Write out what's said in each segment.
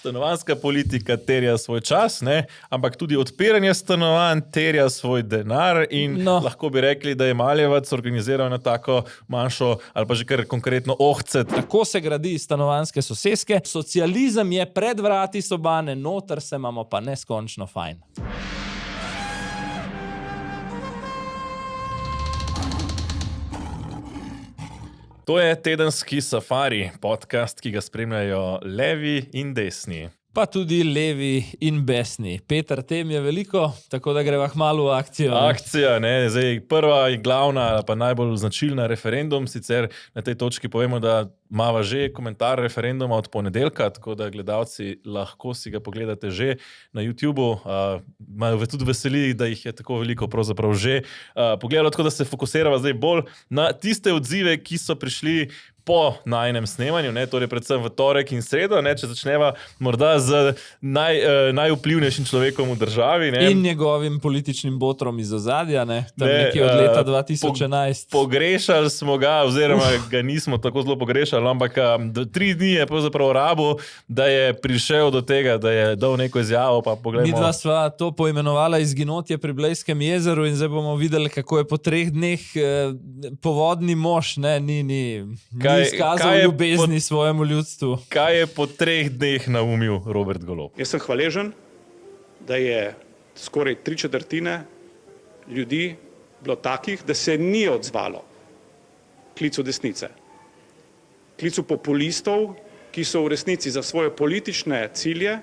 Stanovanjska politika terja svoj čas, ne? Ampak tudi odpiranje stanovanj terja svoj denar in lahko bi rekli, da je Maljevac organiziral na tako manjšo ali pa že kar konkretno ohcet. Tako se gradi stanovanjske soseske. Socializem je pred vrati sobane, noter se imamo pa neskončno fajn. To je tedenski Safari, podcast, ki ga spremljajo levi in desni. Pa tudi levi in besni. Peter, tem je veliko, tako da greva kmalu v akcijo. Akcija, ne, zdaj prva in glavna, pa najbolj značilna referendum, sicer na tej točki povemo, da imava že komentar referenduma od ponedeljka, tako da gledalci lahko si ga pogledate že na YouTubeu. Me tudi veseli, da jih je tako veliko pravzaprav že pogledalo, tako da se fokusirava zdaj bolj na tiste odzive, ki so prišli po najinem snemanju, ne, torej predvsem v torek in sredo, ne, če začneva morda z najvplivnejšim človekom v državi. Ne. In njegovim političnim botrom iz ozadja, ne, tam nekje od leta 2011. Pogrešali smo ga, oziroma ga nismo tako zelo pogrešali, ampak 3 dni je pravzaprav rabo, da je prišel do tega, da je dal neko izjavo, pa poglejmo. Midva sva to poimenovala izginotje pri Blejskem jezeru in zdaj bomo videli, kako je po 3 dneh povodni mož, ne, ni izkazal ljubezni svojemu ljudstvu. Kaj je po 3 dneh naumil Robert Golob? Jaz sem hvaležen, da je skoraj 3/4 ljudi bilo takih, da se ni odzvalo klicu desnice. Klicu populistov, ki so v resnici za svoje politične cilje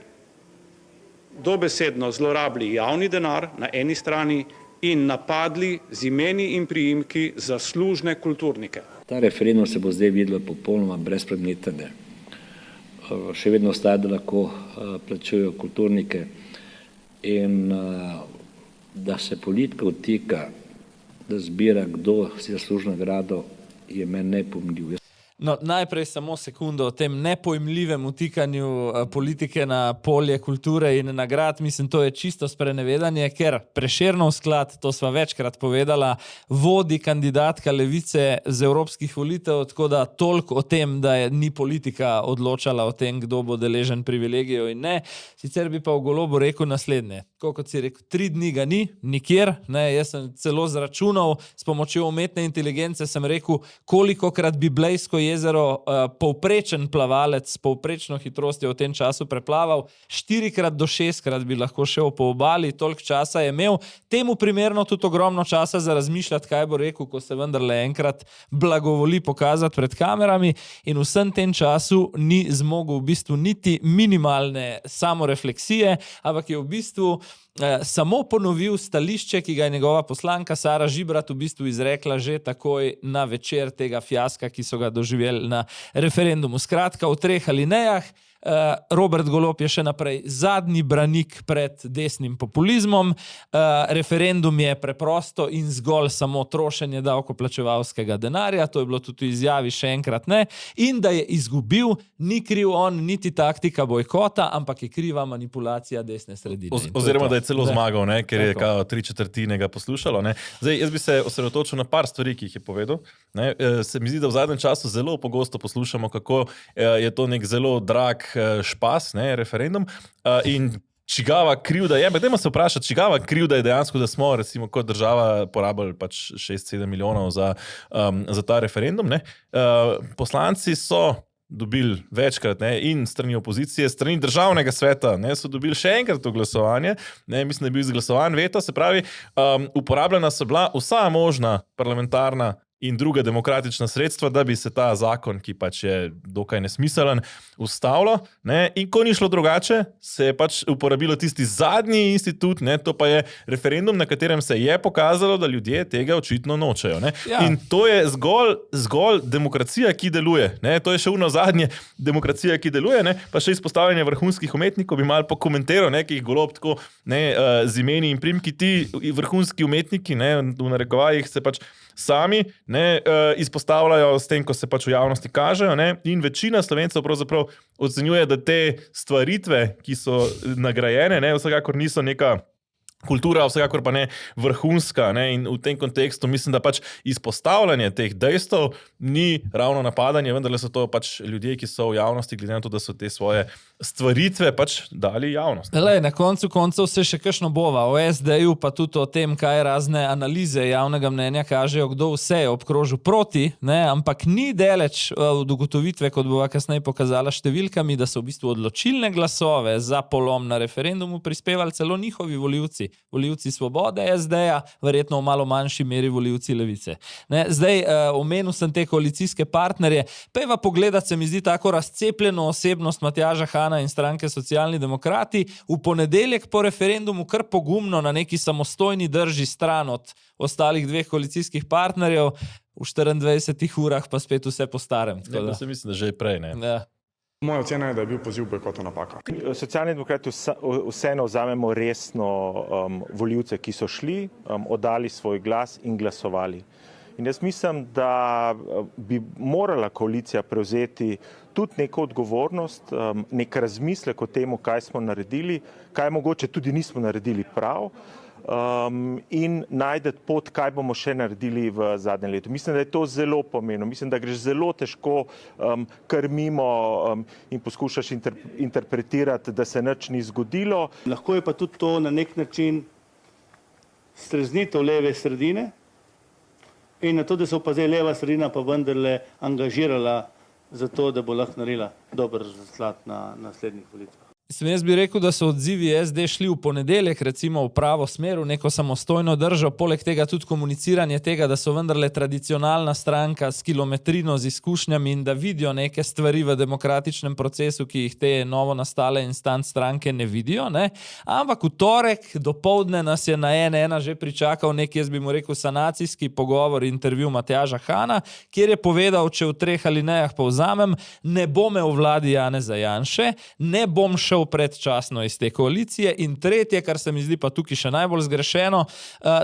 dobesedno zlorabili javni denar na eni strani in napadli z imeni in priimki zaslužne kulturnike. Ta referendum se bo zdaj videlo popolnoma brezpredmeten. Še vedno ostaja, da lahko plačujejo kulturnike in da se politika vtika, da zbira, kdo si zasluži nagrado, je meni nepojmljivo. No, najprej samo sekundo o tem nepojmljivem vtikanju politike na polje kulture in nagrad. Mislim, to je čisto sprenevedanje, ker Prešernov sklad, to sva večkrat povedala, vodi kandidatka Levice z evropskih volitev, tako da toliko o tem, da ni politika odločala o tem, kdo bo deležen privilegijev in ne. Sicer bi pa v Golobu rekel naslednje. Kot si rekel, 3 dni ga ni, nikjer. Ne, jaz sem celo zračunal, s pomočjo umetne inteligence sem rekel, kolikokrat bi Blejsko jezero povprečen plavalec s povprečno hitrostjo v tem času preplaval, 4 do 6 bi lahko šel po obali, toliko časa je imel. Temu primerno tudi ogromno časa za razmišljati, kaj bo rekel, ko se vendarle enkrat blagovoli pokazati pred kamerami, in vsem tem času ni zmogel v bistvu niti minimalne samorefleksije, ampak je v bistvu samo ponovil stališče, ki ga je njegova poslanka Sara Žibrat v bistvu izrekla že takoj na večer tega fiaska, ki so ga doživeli na referendumu. Skratka, v 3 alinejah. Robert Golob je še naprej zadnji branik pred desnim populizmom. Referendum je preprosto in zgolj samo trošenje davkoplačevalskega denarja, to je bilo tudi v izjavi še enkrat ne, in da je izgubil, ni kriv on, niti taktika bojkota, ampak je kriva manipulacija desne sredine. Oziroma, da je celo zmagal, ne, ker je kao 3/4 ga poslušalo. Ne. Zdaj, jaz bi se osredotočil na par stvari, ki jih je povedal. Ne. Se mi zdi, da v zadnjem času zelo pogosto poslušamo, kako je to nek zelo drag špas, ne, referendum, in čigava krivda je, dajmo se vprašati, čigava krivda je dejansko, da smo recimo kot država porabili pač 6-7 milijonov za ta referendum. Ne. Poslanci so dobili večkrat, ne, in strani opozicije, strani državnega sveta, ne, so dobili še enkrat to glasovanje, ne, mislim, da je bil izglasovan veto, se pravi, uporabljena so bila vsa možna parlamentarna in druga demokratična sredstva, da bi se ta zakon, ki pač je dokaj nesmiselen, ustavilo, ne, in ko ni šlo drugače, se je pač uporabilo tisti zadnji institut, ne, to pa je referendum, na katerem se je pokazalo, da ljudje tega očitno nočejo, ne. Ja. In to je zgolj demokracija, ki deluje, ne, to je še zadnje demokracija, ki deluje, ne, pa še izpostavljanje vrhunskih umetnikov, bi malo pokomentiral, ne, ki jih Golob tako, ne, z imeni in primki, ti vrhunski umetniki, ne, v narekovajih se pač sami, ne, izpostavljajo s tem, ko se pač v javnosti kažejo, ne, in večina Slovencev pravzaprav ocenjuje, da te stvaritve, ki so nagrajene, ne, vsekakor niso neka kultura, vsekakor pa ne vrhunska, ne, in v tem kontekstu mislim, da pač izpostavljanje teh dejstev ni ravno napadanje, vendar so to pač ljudje, ki so v javnosti, glede na to, da so te svoje stvaritve pač dali javnost. Lej, na koncu koncev se še kakšno bova. O SD-ju pa tudi o tem, kaj razne analize javnega mnenja kažejo, kdo vse je obkrožil proti, ne? Ampak ni deleč od ugotovitve, kot bova kasneje pokazala številkami, da so v bistvu odločilne glasove za polom na referendumu prispevali celo njihovi volivci. Volivci Svobode, SD-ja, verjetno v malo manjši meri volivci Levice. Ne? Zdaj, omenil sem te koalicijske partnerje, pejva pogledati, se mi zdi tako razcepljeno osebnost Matjaža Hana in stranke Socialni demokrati, v ponedeljek po referendumu kar pogumno na neki samostojni drži stran od ostalih dveh koalicijskih partnerjev, v 24 urah pa spet vse po starem. Ja, se mislim, da že prej, ne. Ja. Moja ocena je, da je bil poziv bojkota napaka. Socialni demokrati vseeno vzamemo resno volivce, ki so šli, oddali svoj glas in glasovali. In jaz mislim, da bi morala koalicija prevzeti tudi neko odgovornost, nek razmislek o temu, kaj smo naredili, kaj mogoče tudi nismo naredili prav, in najdeti pot, kaj bomo še naredili v zadnjem letu. Mislim, da je to zelo pomembno. Mislim, da greš zelo težko kar mimo in poskušaš interpretirati, da se nič ni zgodilo. Lahko je pa tudi to na nek način streznitev leve sredine in na to, da se pa zdaj leva sredina pa vendarle angažirala za to, da bo lahko naredila dober rezultat na naslednjih volitvah. Jaz bi rekel, da so odzivi SD šli v ponedeljek, recimo v pravo smer, v neko samostojno držo, poleg tega tudi komuniciranje tega, da so vendarle tradicionalna stranka s kilometrino, z izkušnjami in da vidijo neke stvari v demokratičnem procesu, ki jih te novo nastale instant stranke ne vidijo. Ne? Ampak v torek dopoldne nas je na N1 že pričakal nek, jaz bi mu rekel, sanacijski pogovor, intervju Matjaža Hana, kjer je povedal, če v 3 alinejah povzamem, ne bom v vladi Janeza Janše, ne bom šel predčasno iz te koalicije in tretje, kar se mi zdi pa tukaj še najbolj zgrešeno,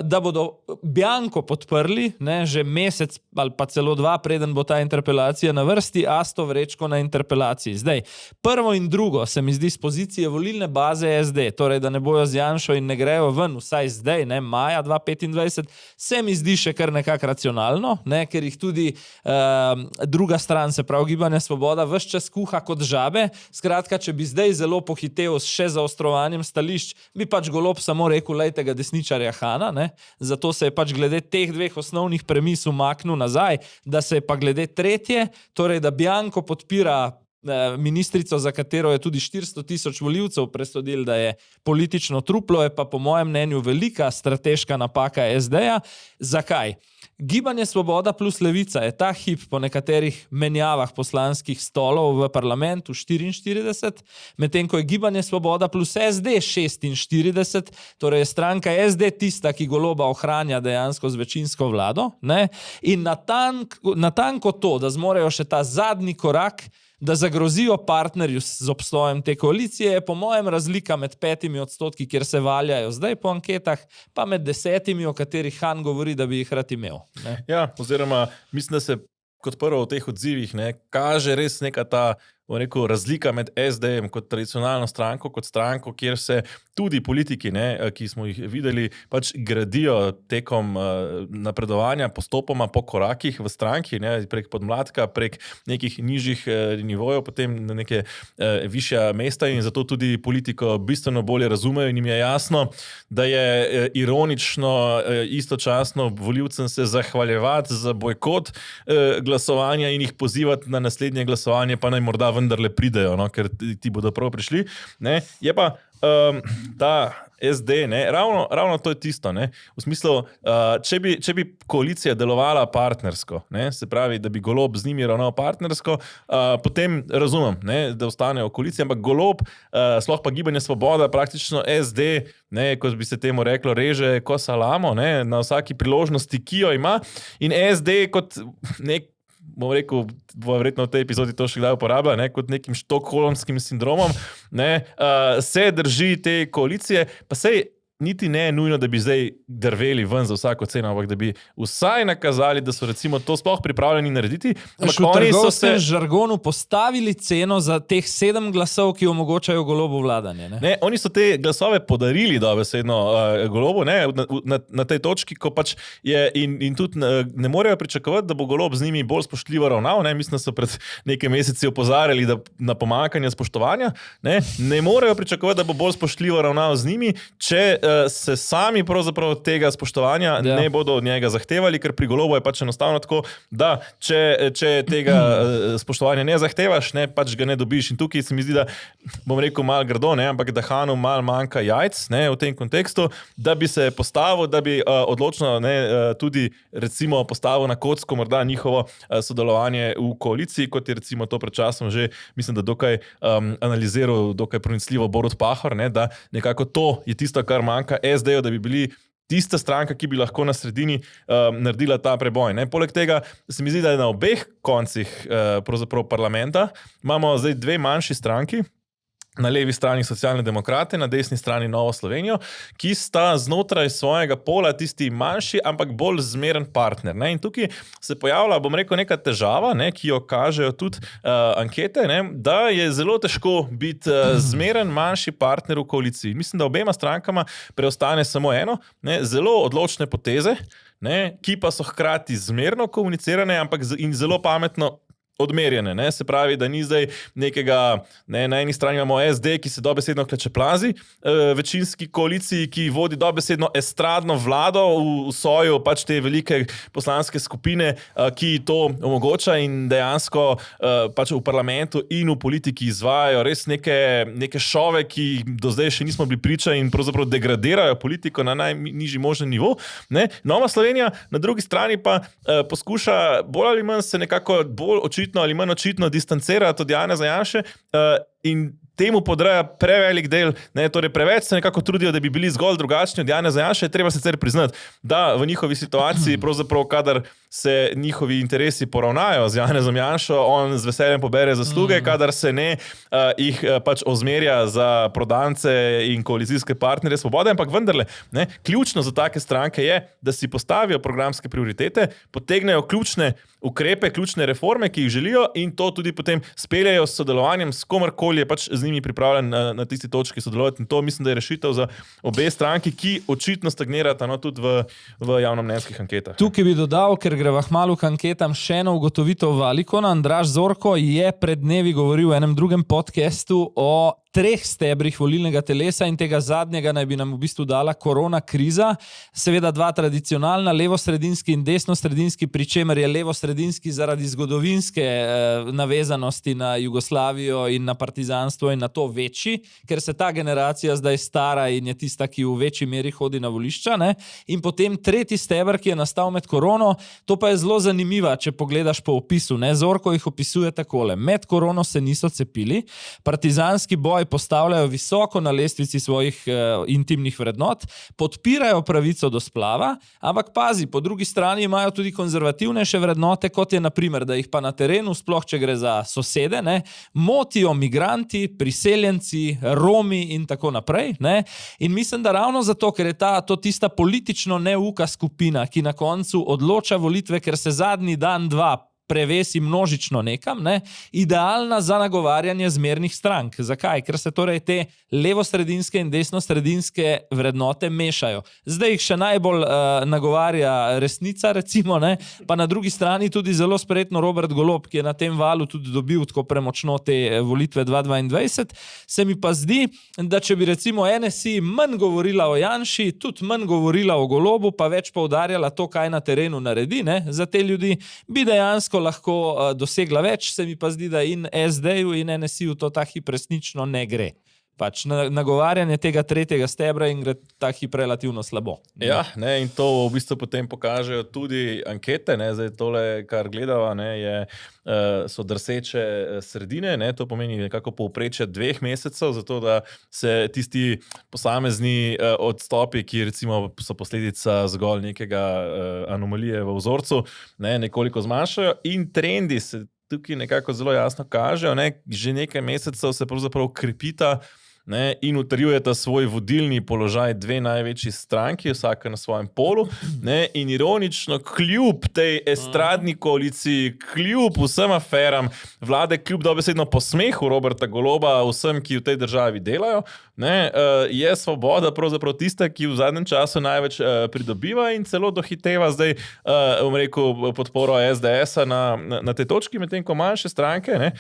da bodo bianko podprli, ne, že mesec ali pa celo 2, preden bo ta interpelacija na vrsti, Asto Vrečko na interpelaciji. Zdaj, prvo in drugo se mi zdi z pozicije volilne baze SD, torej da ne bojo z Janšo in ne grejo ven, vsaj zdaj, ne, maja 2025, se mi zdi še kar nekako racionalno, ne, ker jih tudi druga stran, se pravi Gibanje Svoboda, ves čas kuha kot žabe. Skratka, če bi zdaj zelo pohitev s še zaostrovanjem stališč, bi pač Golob samo rekel, lejte ga desničarja Hana, ne? Zato se je pač glede teh 2 osnovnih premis umaknil nazaj, da se je pa glede tretje, torej da bianko podpira ministrico, za katero je tudi 400,000 volivcev presodil, da je politično truplo, je pa po mojem mnenju velika strateška napaka SD-ja. Zakaj? Gibanje Svoboda plus Levica je ta hip po nekaterih menjavah poslanskih stolov v parlamentu 44, medtem ko je Gibanje Svoboda plus SD 46, torej je stranka SD tista, ki Goloba ohranja dejansko z večinsko vlado, ne? In natanko to, da zmorejo še ta zadnji korak, da zagrozijo partnerju z obstojem te koalicije, je po mojem razlika med 5%, kjer se valjajo zdaj po anketah, pa med 10%, o katerih Han govori, da bi jih rad imel. Ne? Ja, oziroma mislim, da se kot prvo v teh odzivih ne, kaže res neka ta razlika med SD-jem kot tradicionalno stranko, kot stranko, kjer se tudi politiki, ne, ki smo jih videli, pač gradijo tekom napredovanja postopoma po korakih v stranki, ne, prek podmladka, prek nekih nižjih nivojev, potem na neke višja mesta in zato tudi politiko bistveno bolje razumejo in jim je jasno, da je ironično istočasno volivcem se zahvaljevati za bojkot glasovanja in jih pozivati na naslednje glasovanje, pa naj morda vendarle pridejo, no, ker ti bodo prav prišli. Ne. Je pa ta SD, ne, ravno to je tisto. Ne. V smislu, če bi koalicija delovala partnersko, ne, se pravi, da bi Golob z njimi ravnal partnersko, potem razumem, ne, da ostanejo koalicije, ampak Golob, sploh pa Gibanje Svoboda, praktično SD, ne, kot bi se temu reklo, reže ko salamo, ne, na vsaki priložnosti, ki jo ima, in SD kot nek, bom rekel, bo verjetno v tej epizodi to še kdaj uporablja, ne, kot nekim štokholmskim sindromom, ne, se drži te koalicije, pa sej niti ne nujno, da bi zdaj drveli ven za vsako ceno, ampak da bi vsaj nakazali, da so recimo to sploh pripravljeni narediti. V trgovskem žargonu postavili ceno za teh 7 glasov, ki omogočajo Golobu vladanje. Ne? Oni so te glasove podarili dobesedno Golobu, ne, na tej točki, ko pač je in tudi ne morejo pričakovati, da bo Golob z njimi bolj spoštljivo ravnal. Ne. Mislim, da so pred nekaj meseci opozarjali na pomanjkanje spoštovanja. Ne morejo pričakovati, da bo bolj spoštljivo ravnal z njimi, če se sami pravzaprav tega spoštovanja ne bodo od njega zahtevali, ker pri Golobu je pač enostavno tako, da če tega spoštovanja ne zahtevaš, ne, pač ga ne dobiš. In tukaj se mi zdi, da bom rekel malo grdo, ne, ampak da Hanu malo manjka jajc, ne, v tem kontekstu, da bi se postavil, da bi odločno tudi recimo postavil na kocko morda njihovo sodelovanje v koaliciji, kot je recimo to pred časom že, mislim, da dokaj analiziral, dokaj pronicljivo Borut Pahor, ne, da nekako to je tisto, kar manjka SD-ju, da bi bili tista stranka, ki bi lahko na sredini naredila ta preboj. Ne. Poleg tega se mi zdi, da je na obeh koncih pravzaprav parlamenta imamo zdaj 2 manjši stranki, na levi strani Socialne demokrate, na desni strani Novo Slovenijo, ki sta znotraj svojega pola tisti manjši, ampak bolj zmeren partner. Ne? In tukaj se pojavlja, bom rekel, neka težava, ne, ki jo kažejo tudi ankete, ne, da je zelo težko biti zmeren manjši partner v koaliciji. Mislim, da obema strankama preostane samo eno, ne, zelo odločne poteze, ne, ki pa so hkrati zmerno komunicirane, ampak in zelo pametno odmerjene, ne? Se pravi, da ni zdaj nekega, ne, na eni strani imamo SD, ki se dobesedno klečeplazi, večinski koaliciji, ki vodi dobesedno estradno vlado v soju pač te velike poslanske skupine, ki to omogoča in dejansko pač v parlamentu in v politiki izvajajo res neke šove, ki do zdaj še nismo bili priča in pravzaprav degradirajo politiko na najnižji možen nivo. Ne? Nova Slovenija na drugi strani pa poskuša bolj ali manj se nekako bolj očitno ali manj očitno distancirati od Janeza Janše in temu podreja prevelik del, ne, torej preveč se nekako trudijo, da bi bili zgolj drugačni od Janeza Janše. Treba sicer priznati, da v njihovi situaciji, pravzaprav kadar se njihovi interesi poravnajo z Janezom Janšo, on z veseljem pobere zasluge, kadar se ne jih pač ozmerja za prodance in koalicijske partnerje Svobode, ampak vendarle, ne, ključno za take stranke je, da si postavijo programske prioritete, potegnejo ključne ukrepe, ključne reforme, ki jih želijo in to tudi potem speljajo s sodelovanjem s komarkoli je pač z njimi pripravljen na tisti točki sodelovati. In to mislim, da je rešitev za obe stranki, ki očitno stagnirata, no, tudi v javnomnenjskih anketah. Tukaj bi dodal, ker greva hmalu k anketam, še eno ugotovitev Valikona. Andraž Zorko je pred dnevi govoril v enem drugem podcastu o 3 stebrih volilnega telesa in tega zadnjega naj bi nam v bistvu dala korona kriza. Seveda 2 tradicionalna, levosredinski in desnosredinski, pri čemer je levosredinski zaradi zgodovinske navezanosti na Jugoslavijo in na partizanstvo in na to večji, ker se ta generacija zdaj stara in je tista, ki v večji meri hodi na volišča. Ne? In potem 3. steber, ki je nastal med korono, to pa je zelo zanimiva, če pogledaš po opisu. Ne? Zorko jih opisuje takole. Med korono se niso cepili, partizanski boj postavljajo visoko na lestvici svojih intimnih vrednot, podpirajo pravico do splava, ampak pazi, po drugi strani imajo tudi konzervativnejše vrednote, kot je na primer, da jih pa na terenu, sploh če gre za sosede, ne, motijo migranti, priseljenci, Romi in tako naprej. Ne. In mislim, da ravno zato, ker je to tista politično neuka skupina, ki na koncu odloča volitve, ker se zadnji dan, 2 prevesi množično nekam, ne, idealna za nagovarjanje zmernih strank. Zakaj? Ker se torej te levosredinske in desnosredinske vrednote mešajo. Zdaj jih še najbolj nagovarja resnica, recimo, ne, pa na drugi strani tudi zelo spretno Robert Golob, ki je na tem valu tudi dobil tako premočno te volitve 2022. Se mi pa zdi, da če bi recimo NSI manj govorila o Janši, tudi manj govorila o Golobu, pa več poudarjala to, kaj na terenu naredi, ne, za te ljudi, bi dejansko lahko dosegla več, se mi pa zdi, da in SD-ju in NSI-ju to ta hip resnično ne gre. Pač nagovarjanje tega 3. stebra in gre ta hip relativno slabo. Ja, ne, in to v bistvu potem pokažejo tudi ankete, ne, zdaj tole, kar gledava, ne, so drseče sredine, ne, to pomeni nekako povprečje 2 mesecev, zato da se tisti posamezni odstopi, ki recimo so posledica zgolj nekega anomalije v vzorcu, ne, nekoliko zmanjšajo in trendi se tukaj nekako zelo jasno kažejo, ne, že nekaj mesecev se pravzaprav krepita ne, in utrjujeta svoj vodilni položaj dve največji stranki, vsaka na svojem polu, ne, in ironično kljub tej estradni koaliciji, kljub vsem aferam vlade, kljub dobesedno posmehu Roberta Goloba vsem, ki v tej državi delajo, ne, je Svoboda pravzaprav tista, ki v zadnjem času največ pridobiva in celo dohiteva zdaj, rekel, podporo SDS-a na tej točki, medtem ko manjše stranke, ne,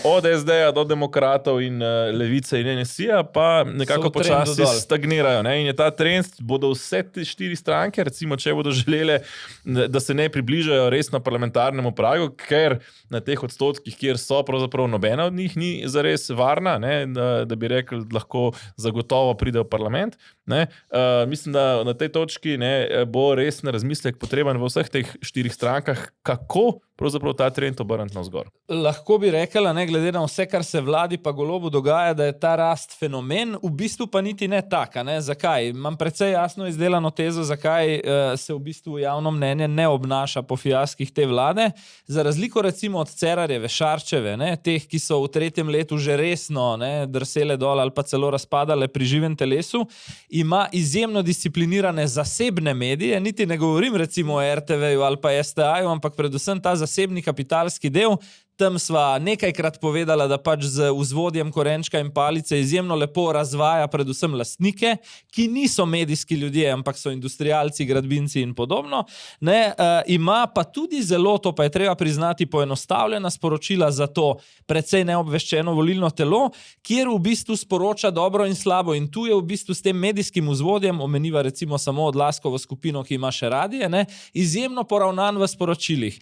od SD-a do demokratov in Levice in NSI-a pa nekako počasi stagnirajo. Ne, in je ta trend, bodo vse te 4 stranke, recimo, če bodo želele, da se ne približajo resno parlamentarnemu pragu, ker na teh odstotkih, kjer so, pravzaprav nobena od njih ni zares varna, ne, da bi rekli, lahko zagotovo pride v parlament. Ne. Mislim, da na tej točki, ne, bo resen razmislek potreben v vseh teh 4 strankah, kako pravzaprav ta trend obrniti navzgor. Lahko bi rekla, ne, glede na vse, kar se vladi pa Golobu dogaja, da je ta rast fenomen, v bistvu pa niti ne taka. Ne? Zakaj? Imam precej jasno izdelano tezo, zakaj se v bistvu javno mnenje ne obnaša po fiaskih te vlade. Za razliko recimo od Cerarjeve, Šarčeve, ne, teh, ki so v 3. letu že resno, ne, drsele dol ali pa celo razpadale pri živem telesu, ima izjemno disciplinirane zasebne medije, niti ne govorim recimo o RTV-ju ali pa STA-ju, ampak predvsem ta zasebni kapitalski del. Tam sva nekajkrat povedala, da pač z vzvodjem Korenčka in Palice izjemno lepo razvaja predvsem lastnike, ki niso medijski ljudje, ampak so industrialci, gradbinci in podobno. Ne, ima pa tudi zelo, to pa je treba priznati, poenostavljena sporočila za to precej neobveščeno volilno telo, kjer v bistvu sporoča dobro in slabo. In tu je v bistvu s tem medijskim vzvodjem, omeniva recimo samo Odlaskovo skupino, ki ima še radije, ne, izjemno poravnan v sporočilih.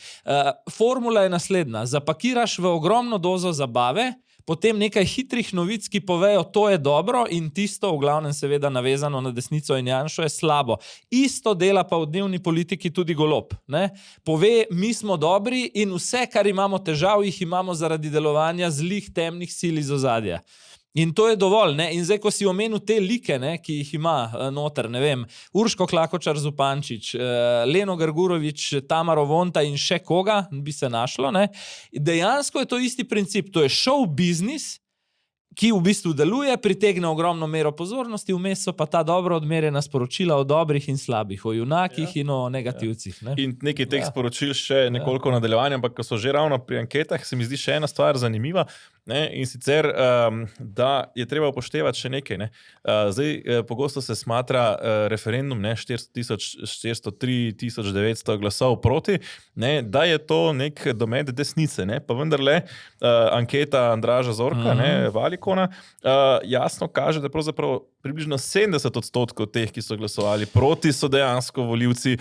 Formula je naslednja. Zapakiraš v ogromno dozo zabave, potem nekaj hitrih novic, ki povejo, to je dobro in tisto, v glavnem seveda navezano na desnico in Janšo, je slabo. Isto dela pa v dnevni politiki tudi Golob. Ne? Pove, mi smo dobri in vse, kar imamo težav, jih imamo zaradi delovanja zlih temnih sil iz ozadja. In to je dovolj, ne? In zdaj, ko si omenil te like, ne, ki jih ima noter, ne vem, Urško Klakočar Zupančič, Leno Grgurovič, Tamaro Vonta in še koga bi se našlo, ne? Dejansko je to isti princip, to je show business, ki v bistvu deluje, pritegne ogromno mero pozornosti, vmes so pa ta dobro odmerjena sporočila o dobrih in slabih, o junakih in o negativcih. Ne? In nekaj teh sporočil še nekoliko nadaljevanja, ampak ko so že ravno pri anketah, se mi zdi še ena stvar zanimiva, ne? In sicer, da je treba upoštevati še nekaj. Ne? Zdaj, pogosto se smatra referendum, ne? 403.900 glasov proti, ne? Da je to nek domet desnice, ne? Pa vendarle anketa Andraža Zorka, ne? Valikona, jasno kaže, da pravzaprav približno 70% teh, ki so glasovali proti, so dejansko volivci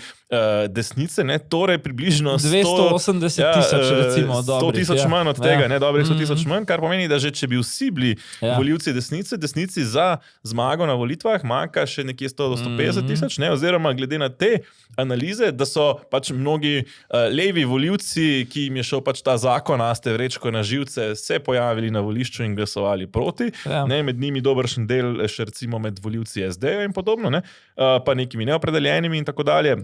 desnice, ne? Torej približno 280,000 recimo, 100,000 manj od tega, ne? Dobrih 100,000 manj, kar pomeni, da že če bi vsi bili volivci desnici za zmago na volitvah, manjka še nekje 100 do 150,000, ne? Oziroma glede na te analize, da so pač mnogi levi volivci, ki jim je šel pač ta zakon Aste Vrečko na živce, se pojavili na volišču in glasovali proti, ne? Med njimi dobršen del še recimo med volivci SD-ja in podobno, ne? Pa nekimi neopredeljenimi in tako dalje.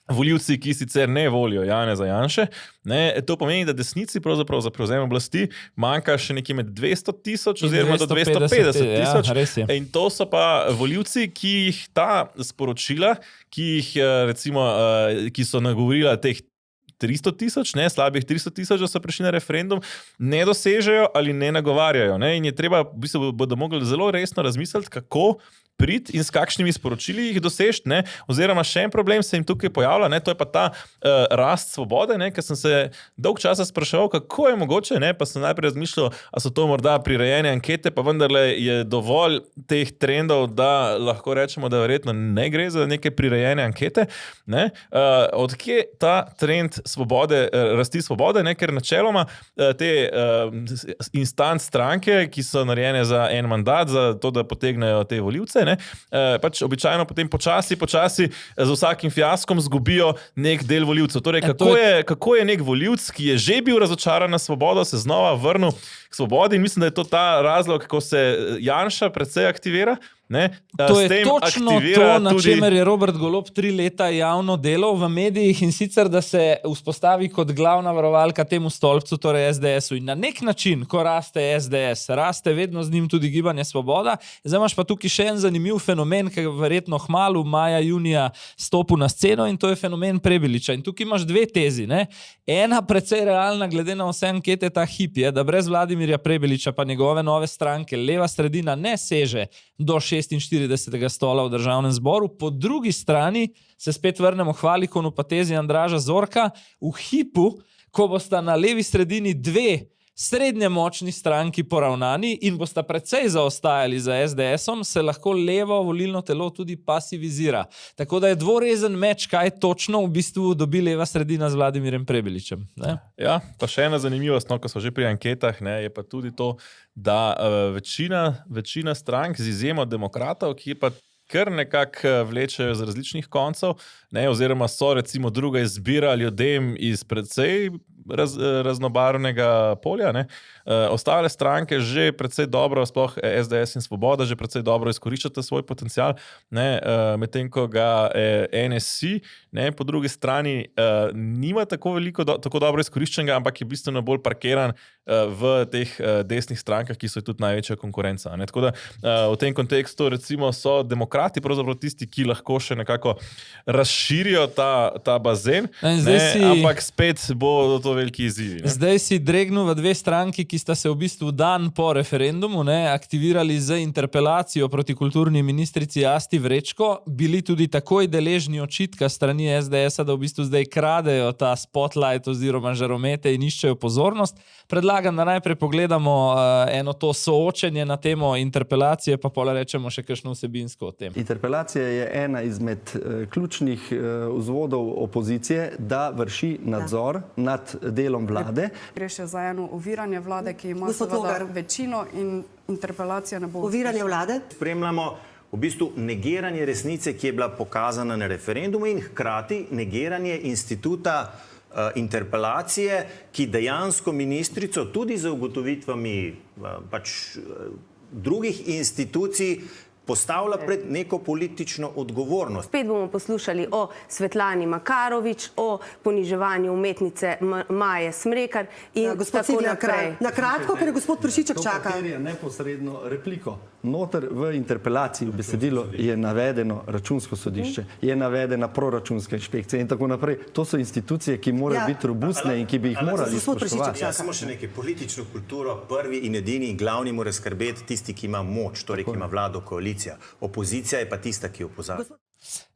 Volivci, ki sicer ne volijo Janeza Janše, ne, to pomeni, da desnici pravzaprav za prevzem oblasti manjka še nekje med 200,000 oziroma do 250,000. In to so pa volivci, ki jih ta sporočila, ki jih recimo, ki so nagovorila teh 300,000, ne, slabih 300,000, da so prišli na referendum, ne dosežejo ali ne nagovarjajo. Ne? In je treba, v bistvu bodo mogli zelo resno razmisliti, kako priti in s kakšnimi sporočili jih dosežiti, ne? Oziroma še en problem se jim tukaj pojavlja, ne? To je pa ta rast Svobode, ne? Ker sem se dolg časa spraševal, kako je mogoče, ne? Pa sem najprej razmišljal, a so to morda prirejene ankete, pa vendarle je dovolj teh trendov, da lahko rečemo, da verjetno ne gre za neke prirejene ankete, ne? Odkje ta trend Svobode, rasti Svobode, ne? Ker načeloma te instant stranke, ki so narejene za en mandat, za to, da potegnejo te volivce, ne, pač običajno potem počasi z vsakim fiaskom zgubijo nek del volivcev. Torej, kako je nek volivc, ki je že bil razočaran na Svobodo, se znova vrnil k Svobodi in mislim, da je to ta razlog, ko se Janša precej aktivira, Ne, To s je tem točno aktivira to, na tudi... čemer je Robert Golob 3 leta javno delal v medijih, in sicer, da se vzpostavi kot glavna varovalka temu stolpcu, torej SDS-u. In na nek način, ko raste SDS, raste vedno z njim tudi Gibanje Svoboda. Zdaj imaš pa tukaj še en zanimiv fenomen, ki je verjetno hmalu maja, junija stopil na sceno, in to je fenomen Prebiliča. In tukaj imaš dve tezi. Ne? Ena precej realna, glede na vse ankete ta hip, je, da brez Vladimirja Prebiliča pa njegove nove stranke leva sredina ne seže do 46. stola v državnem zboru. Po drugi strani se spet vrnemo k Hvalikonu pa tezi Andraža Zorka. V hipu, ko bosta na levi sredini dve srednje močni stranki poravnani in bosta precej zaostajali za SDS-om, se lahko levo volilno telo tudi pasivizira. Tako da je dvorezen meč, kaj točno v bistvu dobi leva sredina z Vladimirjem Prebiličem. Ne? Ja, pa še ena zanimivost, no, ko smo že pri anketah, ne, je pa tudi to, da večina strank z izjemo demokratov, ki pa kar nekako vlečejo z različnih koncev, ne, oziroma so recimo druga izbira ljudem iz precej raznobarvnega polja. Ne. Ostale stranke že precej dobro, sploh SDS in Svoboda, že precej dobro izkoriščate svoj potencial, medtem ko ga NSI, ne, po drugi strani nima tako dobro izkoriščenega, ampak je bistveno bolj parkiran v teh desnih strankah, ki so tudi največja konkurenca. Ne. Tako da v tem kontekstu recimo so demokrati pravzaprav tisti, ki lahko še nekako razširijo ta bazen, ne, ampak spet bo to veliki izzivi. Ne. Zdaj si dregnil v dve stranki, ki sta se v bistvu dan po referendumu aktivirali z interpelacijo proti kulturni ministrici Asti Vrečko, bili tudi takoj deležni očitka strani SDS-a, da v bistvu zdaj kradejo ta spotlight oziroma žaromete in iščejo pozornost. Predlagam, da najprej pogledamo eno to soočenje na temo interpelacije, pa pola rečemo še kakšno vsebinsko o tem. Interpelacija je ena izmed ključnih vzvodov opozicije, da vrši nadzor nad delom vlade. Gre še za eno oviranje vlade, ki ima seveda večino, in interpelacija ne bo oviranje vlade. Spremljamo v bistvu negiranje resnice, ki je bila pokazana na referendumu, in hkrati negiranje instituta interpelacije, ki dejansko ministrico tudi za ugotovitvami drugih institucij postavlja pred neko politično odgovornost. Spet bomo poslušali o Svetlani Makarovič, o poniževanju umetnice Maje Smrekar in tako naprej. Na kratko, ker je gospod Prešiček čaka. To je neposredno repliko. Noter v interpelaciji v besedilu je navedeno računsko sodišče, je navedena proračunska inšpekcija in tako naprej. To so institucije, ki morajo biti robustne in ki bi jih morali spoštovati. Samo še nekaj, politično kulturo prvi in edini in glavni mora skrbeti tisti, ki ima moč, torej ki ima vlado, koalicijo. Opozicija je pa tista, ki opozarja.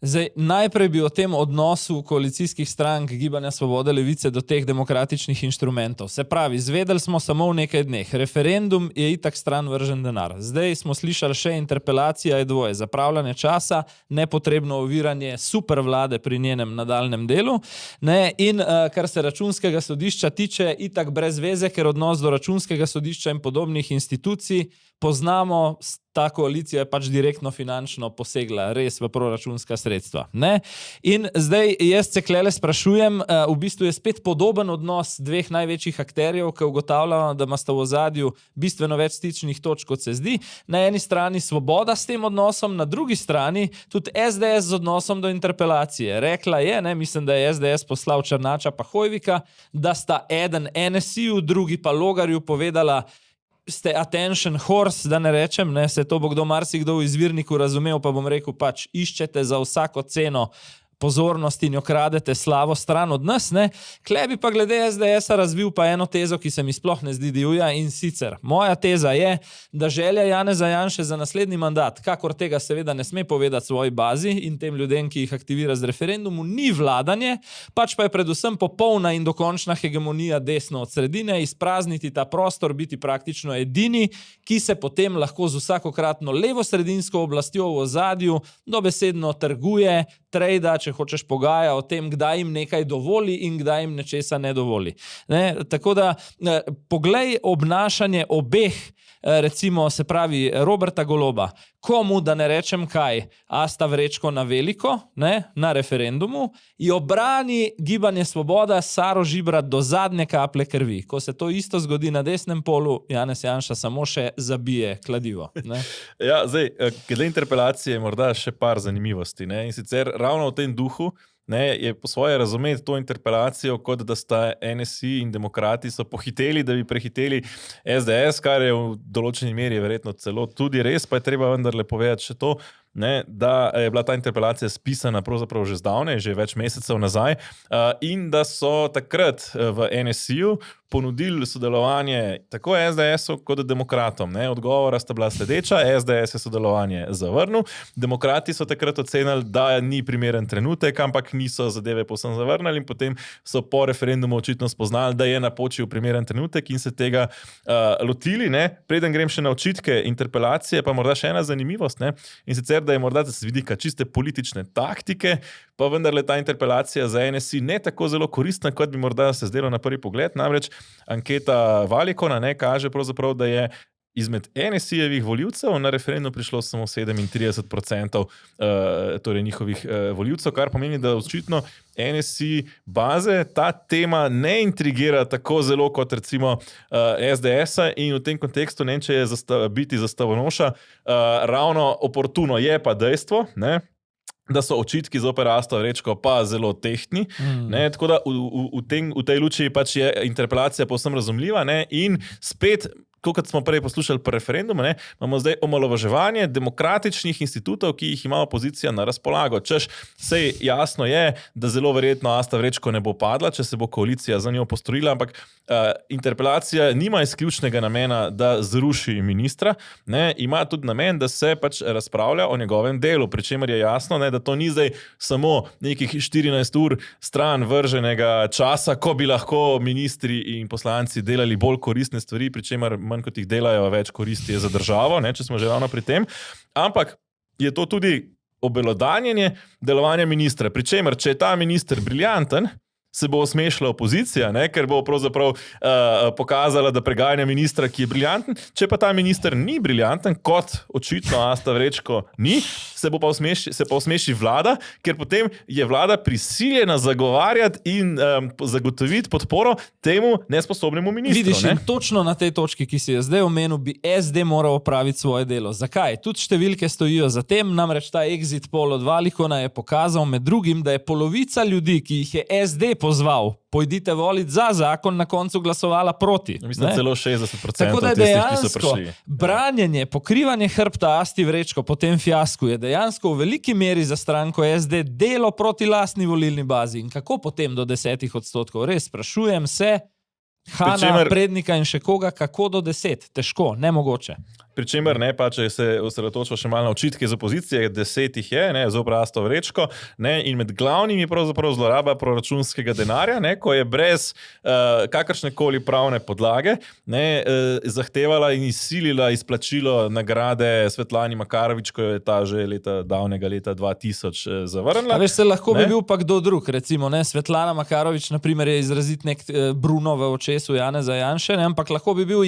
Zdaj, najprej bi o tem odnosu koalicijskih strank Gibanja Svobode, Levice do teh demokratičnih inštrumentov. Se pravi, izvedeli smo samo v nekaj dneh. Referendum je itak stran vržen denar. Zdaj smo slišali še interpelacija je dvoje. Zapravljanje časa, nepotrebno oviranje super vlade pri njenem nadaljnem delu. Ne? In kar se računskega sodišča tiče, itak brez veze, ker odnos do računskega sodišča in podobnih institucij poznamo, ta koalicija je pač direktno finančno posegla res v proračunska sredstva. Ne? In zdaj jaz se klele sprašujem, v bistvu je spet podoben odnos dveh največjih akterjev, ki ugotavljamo, da imata v ozadju bistveno več stičnih točk, kot se zdi. Na eni strani Svoboda s tem odnosom, na drugi strani tudi SDS z odnosom do interpelacije. Rekla je, mislim, da je SDS poslal Černača pa Hojvika, da sta eden NSI-ju, drugi pa Logarju povedala, ste attention horse, da ne rečem, se to bo marsikdo v izvirniku razumel, pa bom rekel, pač iščete za vsako ceno pozornost in jo kradete slavo stran od nas. Kle bi pa glede SDS-a razvil pa eno tezo, ki se mi sploh ne zdi divja, in sicer moja teza je, da želja Janeza Janše za naslednji mandat, kakor tega seveda ne sme povedati svoji bazi in tem ljudem, ki jih aktivira z referendumu, ni vladanje, pač pa je predvsem popolna in dokončna hegemonija desno od sredine, izprazniti ta prostor, biti praktično edini, ki se potem lahko z vsakokratno levo-sredinsko oblastjo v ozadju dobesedno trguje, trejda, če če hočeš, pogaja o tem, kdaj jim nekaj dovoli in kdaj jim nečesa ne dovoli. Ne? Tako da poglej obnašanje obeh, recimo se pravi Roberta Goloba, komu da ne rečem kaj, Asta Vrečko na veliko, ne, na referendumu, jo brani Gibanje Svoboda Saro Žibrat do zadnje kaplje krvi. Ko se to isto zgodi na desnem polu, Janez Janša samo še zabije kladivo. Ne. Ja, zdaj, glede interpelacije je morda še par zanimivosti. Ne? In sicer ravno v tem duhu je po svoje razumeti to interpelacijo, kot da sta NSI in demokrati so pohiteli, da bi prehiteli SDS, kar je v določeni meri verjetno celo tudi res, pa je treba vendarle povedati še to, da je bila ta interpelacija spisana pravzaprav že zdavnaj, že več mesecev nazaj, in da so takrat v NSI-ju ponudili sodelovanje tako SDS-u kot demokratom. Odgovora sta bila sledeča, SDS je sodelovanje zavrnil, demokrati so takrat ocenili, da ni primeren trenutek, ampak niso zadeve povsem zavrnili in potem so po referendumu očitno spoznali, da je napočil primeren trenutek in se tega lotili. Preden grem še na očitke interpelacije, pa morda še ena zanimivost, in sicer, da je morda z vidika čiste politične taktike, pa vendarle ta interpelacija za NSI ne tako zelo koristna, kot bi morda se zdelo na prvi pogled. Namreč anketa Valikona kaže pravzaprav, da je izmed NSI-jevih volivcev na referendum prišlo samo 37% torej njihovih volivcev, kar pomeni, da očitno NSI baze ta tema ne intrigira tako zelo kot recimo SDS-a in v tem kontekstu ne, če je biti zastavonoša ravno oportuno. Je pa dejstvo, da so očitki zoper Asto Vrečko pa zelo tehtni, tako da v tej luči pač je interpelacija povsem razumljiva, in spet, kot smo prej poslušali po referendumu, imamo zdaj omalovaževanje demokratičnih institutov, ki jih ima opozicija na razpolago. Češ, sej jasno je, da zelo verjetno Asta Vrečko ne bo padla, če se bo koalicija za njo postrojila, ampak interpelacija nima izključnega namena, da zruši ministra, ima tudi namen, da se pač razpravlja o njegovem delu, pri čemer je jasno, da to ni zdaj samo nekih 14 ur stran vrženega časa, ko bi lahko ministri in poslanci delali bolj koristne stvari, pri čemer manj kot jih delajo, več koristi je za državo, če smo že ravno pri tem, ampak je to tudi obelodanjenje delovanja ministra, pri čemer, če je ta minister briljanten, se bo osmešila opozicija, ker bo pravzaprav pokazala, da preganja ministra, ki je briljanten. Če pa ta minister ni briljanten, kot očitno Asta Vrečko ni, se pa osmeši vlada, ker potem je vlada prisiljena zagovarjati in zagotoviti podporo temu nesposobnemu ministru. Vidiš, in točno na tej točki, ki si je zdaj omenil, bi SD moral opraviti svoje delo. Zakaj? Tudi številke stojijo za tem, namreč ta exit poll od Valikona je pokazal med drugim, da je polovica ljudi, ki jih je SD pozval, pojdite voliti za zakon, na koncu glasovala proti. Mislim, celo 60% tako da tistih, ki so prišli. Branjenje, pokrivanje hrbta Asti Vrečko po tem fiasku je dejansko v veliki meri za stranko SD delo proti lastni volilni bazi. In kako potem do 10%? Res, sprašujem se, Hana, Prednika in še koga, kako do 10? Težko, nemogoče. Pričemer, pa če se osredotočimo še malo na očitke iz opozicije, 10 jih je, zoper Asto Vrečko, in med glavnimi pravzaprav zloraba proračunskega denarja, ko je brez kakršnekoli pravne podlage zahtevala in izsilila izplačilo nagrade Svetlani Makarovič, ko je ta že davnega leta 2000 zavrnila. A veš, se lahko bi bil pa kdo drug, recimo, Svetlana Makarovič, na primer, je izrazit nek Bruno v očesu Janeza Janše, ampak lahko bi bil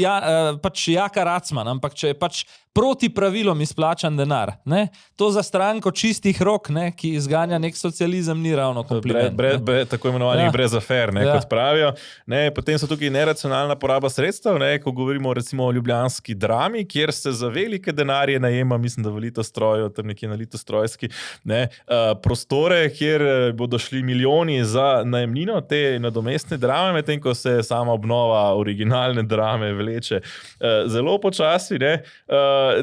pač Jaka Racman, ampak če je pač proti pravilom izplačan denar. To za stranko čistih rok, ki izganja nek socializem, ni ravno kompliment. Tako imenovanih brez afer, kot pravijo. Potem so tukaj neracionalna poraba sredstev, ko govorimo recimo o ljubljanski Drami, kjer se za velike denarje najema, mislim, da v Litostroju, tam nekje na Litostrojski, prostore, kjer bodo šli milijoni za najemnino te nadomestne drame, medtem ko se sama obnova originalne Drame vleče zelo počasi,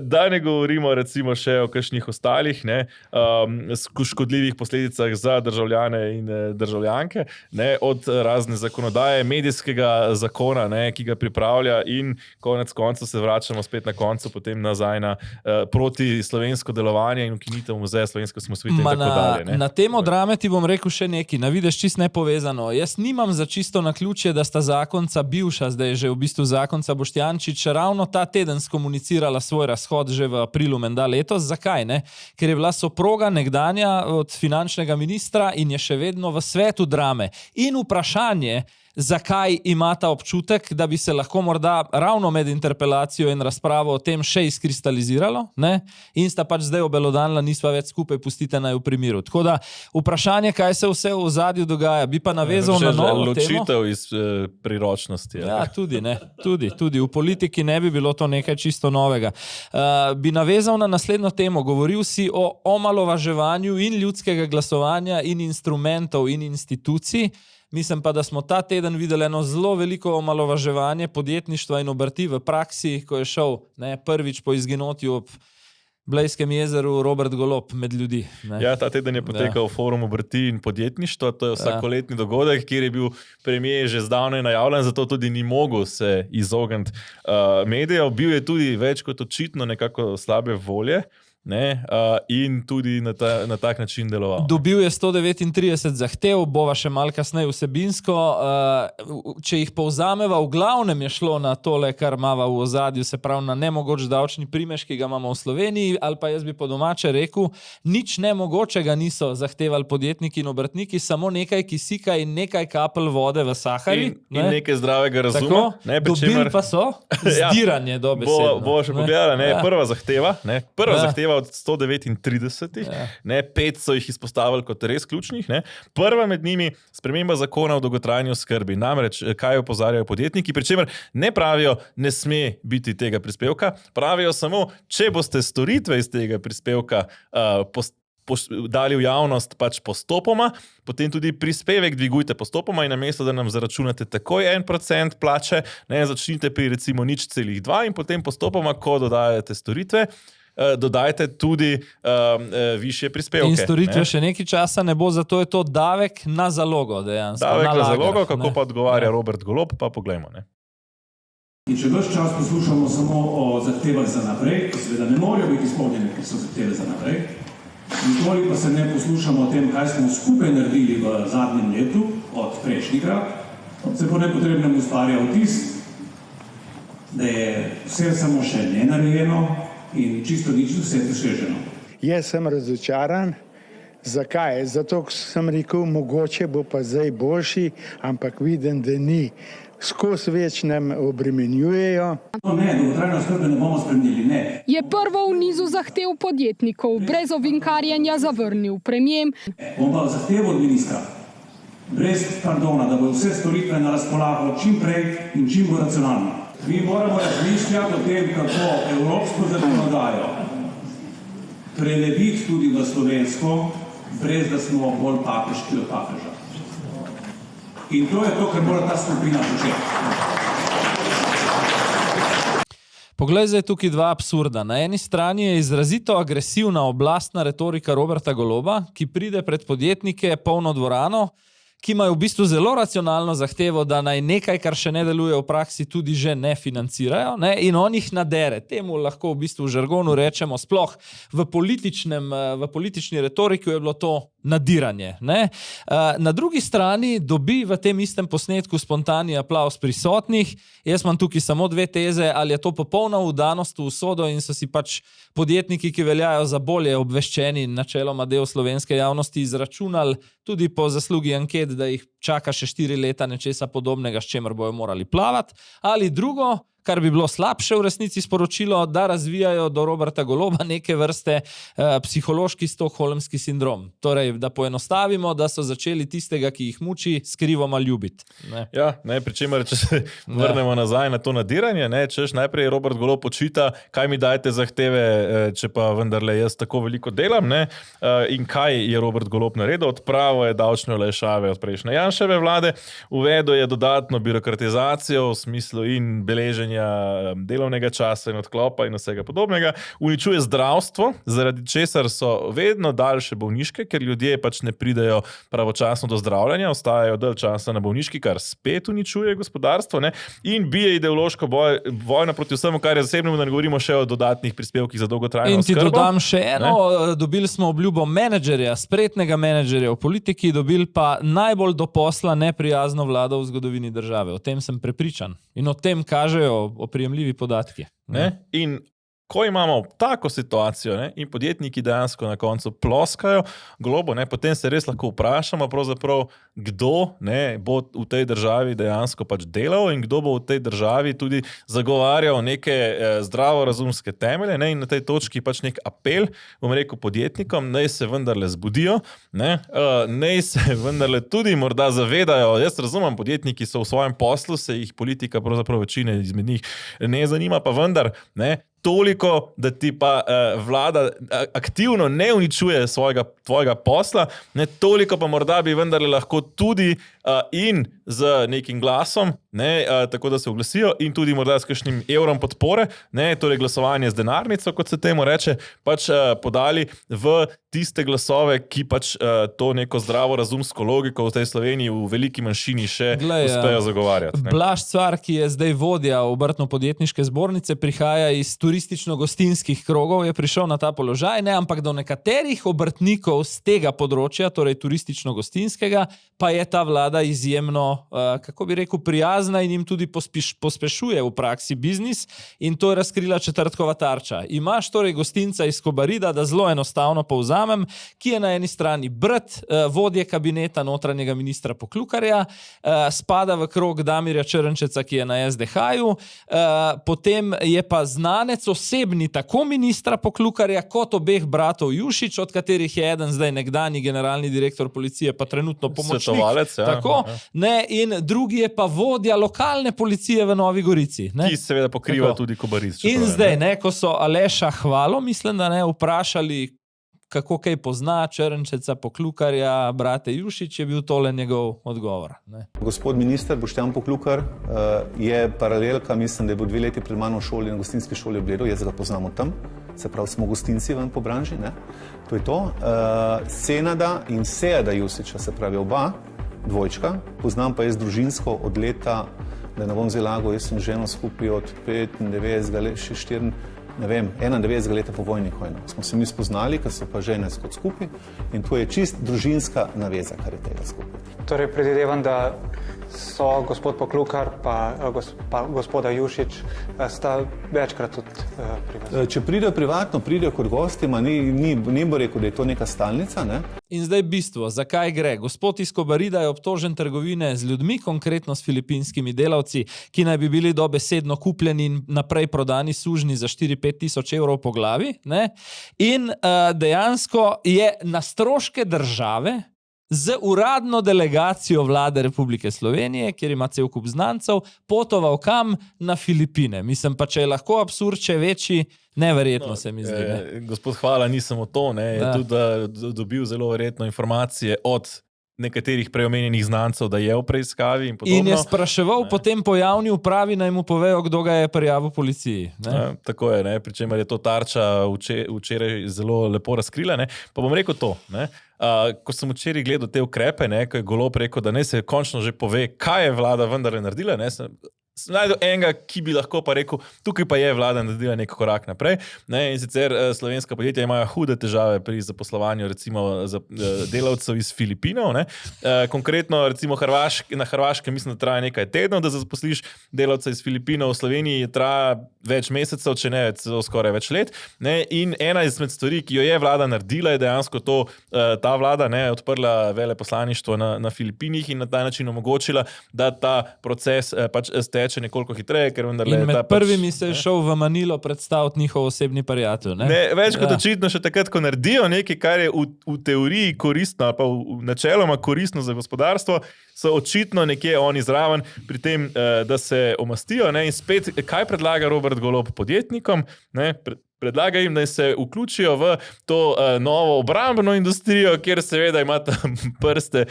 da ne govorimo recimo še o kakšnih ostalih škodljivih posledicah za državljane in državljanke, od razne zakonodaje, medijskega zakona, ki ga pripravlja in konec konca se vračamo spet na koncu potem nazaj na proti slovensko delovanje in ukinitev muzeja slovenske osamosvojitve in tako dalje. Na temo Drame ti bom rekel še nekaj, navideš čist nepovezano. Jaz nimam za čisto naključje, da sta zakonca bivša, zdaj že v bistvu zakonca Boštjančič ravno ta teden skomunicirala svoj svoj razhod že v aprilu menda letos. Zakaj, ne? Ker je bila soproga nekdanja od finančnega ministra in je še vedno v svetu Drame. In vprašanje, zakaj ima ta občutek, da bi se lahko morda ravno med interpelacijo in razpravo o tem še izkristaliziralo, ne? In sta pač zdaj obelodanila, nisva več skupaj, pustite naj v primeru. Tako da vprašanje, kaj se vse v ozadju dogaja, bi pa navezal na novo temo. Ločitev iz priročnosti. Ja, tudi, ne. Tudi. V politiki ne bi bilo to nekaj čisto novega. Bi navezal na naslednjo temo. Govoril si o omalovaževanju in ljudskega glasovanja in instrumentov in institucij. Mislim pa, da smo ta teden videli eno zelo veliko omalovaževanje podjetništva in obrti v praksi, ko je šel prvič po izginotju ob Blejskem jezeru Robert Golob med ljudi. Ne. Ja, ta teden je potekal forum obrti in podjetništva, to je vsakoletni dogodek, kjer je bil premier že zdavnaj najavljen, zato tudi ni mogel se izogniti medijev. Bil je tudi več kot očitno nekako slabe volje. Ne, in tudi na tak način deloval. Dobil je 139 zahtev, bova še malo kasneje vsebinsko. Če jih povzameva, v glavnem je šlo na tole, kar imava v ozadju, se pravi na nemogoč davčni primež, ki ga imamo v Sloveniji, ali pa jaz bi po domače rekel, nič nemogočega niso zahtevali podjetniki in obrtniki, samo nekaj kisika in nekaj kapelj vode v Sahari. In nekaj zdravega razuma. Dobili pa so zdiranje dobesedno. Bo še pogledala, prva zahteva od 139, 5 so jih izpostavili kot res ključnih. Prva med njimi sprememba zakona o dolgotrajni oskrbi. Namreč, kaj opozarjajo podjetniki, pri čemer ne pravijo, ne sme biti tega prispevka, pravijo samo, če boste storitve iz tega prispevka dali v javnost pač postopoma, potem tudi prispevek dvigujte postopoma in namesto, da nam zaračunate takoj 1% plače, začnite pri recimo 0,2 in potem postopoma, ko dodajate storitve, dodajte tudi višje prispevke. In storitve še nekaj časa ne bo, zato je to davek na zalogo dejansko. Davek na zalogo, kako pa odgovarja Robert Golob, pa poglejmo. In če ves čas poslušamo samo o zahtevah za naprej, ki seveda ne morejo biti izpolnjene, ker so zahteve za naprej, nikoli pa se ne poslušamo o tem, kaj smo skupaj naredili v zadnjem letu od prejšnjega, se po nepotrebnem ustvarja vtis, da je vse samo še nenarejeno in čisto nič vse doseženo. Jaz sem razočaran. Zakaj? Zato, ko sem rekel, mogoče bo pa zdaj boljši, ampak vidim, da ni. Skozi več nam obremenjujejo. Ne, dolgotrajne oskrbe ne bomo spremenili, ne. Je prvo v nizu zahtev podjetnikov brez ovinkarjenja zavrnil premier. Bom pa zahtevo od ministra, brez pardona, da bo vse storitve na razpolago čim prej in čim bolj racionalno. Mi moramo razmišljati o tem, kako evropsko zakonodajo preleviti tudi v slovensko, brez da smo bolj papeški od papeža. In to je to, kar mora ta skupina početi. Poglej, zdaj tukaj dva absurda. Na eni strani je izrazito agresivna oblastna retorika Roberta Goloba, ki pride pred podjetnike polno dvorano, ki imajo v bistvu zelo racionalno zahtevo, da naj nekaj, kar še ne deluje v praksi, tudi že ne financirajo, ne? In on jih nadere. Temu lahko v bistvu v žargonu rečemo, sploh v politični retoriki je bilo to nadiranje. Ne? Na drugi strani dobi v tem istem posnetku spontani aplavz prisotnih. Jaz imam tukaj samo dve teze, ali je to popolna vdanost v usodo in so si pač podjetniki, ki veljajo za bolje obveščeni načeloma del slovenske javnosti, izračunali tudi po zaslugi anket, da jih čaka še 4 leta nečesa podobnega, s čemer bojo morali plavati, ali drugo, kar bi bilo slabše v resnici sporočilo, da razvijajo do Roberta Goloba neke vrste psihološki stokholmski sindrom. Torej, da poenostavimo, da so začeli tistega, ki jih muči, skrivoma ljubiti. Ja, pri čemer, če se vrnemo nazaj na to nadiranje, češ najprej Robert Golob očita, kaj mi dajete zahteve, če pa vendarle jaz tako veliko delam, in kaj je Robert Golob naredil, odpravo je davčne olajšave od prejšnje Janševe vlade, uvedel je dodatno birokratizacijo v smislu in beleženja delovnega časa in odklopa in vsega podobnega, uničuje zdravstvo, zaradi česar so vedno daljše bolniške, ker ljudje pač ne pridejo pravočasno do zdravljenja, ostajajo dalj časa na bolniški, kar spet uničuje gospodarstvo, in bije ideološko vojno proti vsemu, kar je zasebno, da ne govorimo še o dodatnih prispevkih za dolgotrajno oskrbo. In ti dodam še eno, dobili smo obljubo menedžerja, spretnega menedžerja v politiki, dobili pa najbolj do posla neprijazno vlado v zgodovini države. O tem sem prepričan. In o tem kažejo oprijemljivi podatki. In ko imamo tako situacijo, ne, in podjetniki dejansko na koncu ploskajo Golobu, ne, potem se res lahko vprašamo pravzaprav, kdo, ne, bo v tej državi dejansko pač delal in kdo bo v tej državi tudi zagovarjal neke zdravorazumske temelje, ne, in na tej točki pač nek apel, bom rekel, podjetnikom, naj se vendarle zbudijo, ne, naj se vendarle tudi morda zavedajo. Jaz razumem, podjetniki so v svojem poslu, se jih politika pravzaprav večine izmed njih ne zanima, pa vendar, ne, toliko, da ti pa vlada aktivno ne uničuje tvojega posla, ne, toliko pa morda bi vendarle lahko tudi in z nekim glasom, ne, tako da se oglasijo, in tudi morda s kakšnim evrom podpore, ne, torej glasovanje z denarnico, kot se temu reče, pač podali v tiste glasove, ki pač to neko zdravo razumsko logiko v tej Sloveniji v veliki manjšini še uspejo zagovarjati. Blaž Cvar, ki je zdaj vodja Obrtno-podjetniške zbornice, prihaja iz turistično-gostinskih krogov, je prišel na ta položaj, ne, ampak do nekaterih obrtnikov z tega področja, torej turistično-gostinskega, pa je ta vlada izjemno, kako bi rekel, prijazna in jim tudi pospešuje v praksi biznis, in to je razkrila Četrtkova tarča. Imaš torej gostinca iz Kobarida, da zelo enostavno povzamem, ki je na eni strani brat vodje kabineta notranjega ministra Poklukarja, spada v krog Damirja Črnčeca, ki je na SDH-ju, potem je pa znanec osebni tako ministra Poklukarja kot obeh bratov Jušić, od katerih je eden zdaj nekdanji generalni direktor policije, pa trenutno pomočnik. Tako, ne, in drugi je pa vodja lokalne policije v Novi Gorici. Ne? Ki seveda pokriva tudi Kobarid. In zdaj, ne, ko so Aleša Hvalo, mislim, da ne, vprašali, kako kaj pozna Črnčeca, Poklukarja, brate Jušić, je bil tole njegov odgovor. Ne? Gospod minister Boštjan Poklukar je paralelka, mislim, da je bil 2 leti pred mano v šoli, na gostinski šoli v Bledu, jaz ga poznamo tam, se pravi, smo gostinci ven po branži, ne? To je to. Senada in Sejada Jušića, se pravi oba, dvojčka, poznam pa jaz družinsko od leta, da ne bom zelagal, jaz sem ženo skupaj od 95 let, 4, ne vem, 91 leta po vojni hojno. Smo se mi spoznali, ker so pa žene skot skupaj, in to je čist družinska naveza, kar je tega skupaj. Torej predvidevam, da so gospod Poklukar pa gospoda Jušić sta večkrat tudi pri vas. Če pridejo privatno, pridejo kot gostima, ni bo rekel, da je to neka stalnica, ne? In zdaj bistvo, zakaj gre? Gospod iz Kobarida je obtožen trgovine z ljudmi, konkretno s filipinskimi delavci, ki naj bi bili dobesedno kupljeni in naprej prodani sužnji za 4-5 tisoč evrov po glavi, ne? In dejansko je na stroške države z uradno delegacijo vlade Republike Slovenije, kjer ima cel kup znancev, potoval kam? Na Filipine. Mislim pa, če je lahko absurd še večji, neverjetno se mi zdi. Ne? Gospod Hvala, ni samo to, ne, je tudi dobil zelo verjetno informacije od nekaterih preomenjenih znancev, da je v preiskavi in podobno. In je spraševal potem po javni upravi, naj mu povejo, kdo ga je prijavil policiji. Tako je, ne, pri čemer je to Tarča včeraj zelo lepo razkrila, ne. Pa bom rekel to, ne. Ko sem včeraj gledal te ukrepe, ne, ko je Golob rekel, da naj se končno že pove, kaj je vlada vendarle naredila, ne, sem najdel enega, ki bi lahko pa rekel, tukaj pa je vlada naredila nek korak naprej. Ne, in sicer slovenska podjetja imajo hude težave pri zaposlovanju recimo delavcev iz Filipinov. Ne. Konkretno recimo na Hrvaškem mislim, da traja nekaj tednov, da zaposliš delavca iz Filipinov. V Sloveniji traja več mesecev, če ne skoraj več let. Ne. In ena izmed stvari, ki jo je vlada naredila, je dejansko to, ta vlada, ne, odprla veleposlaništvo na Filipinih in na ta način omogočila, da ta proces pač steče nekoliko hitreje, ker vendarle in med prvimi se je šel v Manilo predstaviti njihov osebni prijatelj. Ne, več kot očitno še takrat, ko naredijo nekaj, kar je v teoriji koristno, ali pa v načeloma koristno za gospodarstvo, so očitno nekje oni zraven pri tem, da se omastijo. Ne, in spet, kaj predlaga Robert Golob podjetnikom? Ne, predlaga jim, da se vključijo v to novo obrambno industrijo, kjer seveda ima tam prste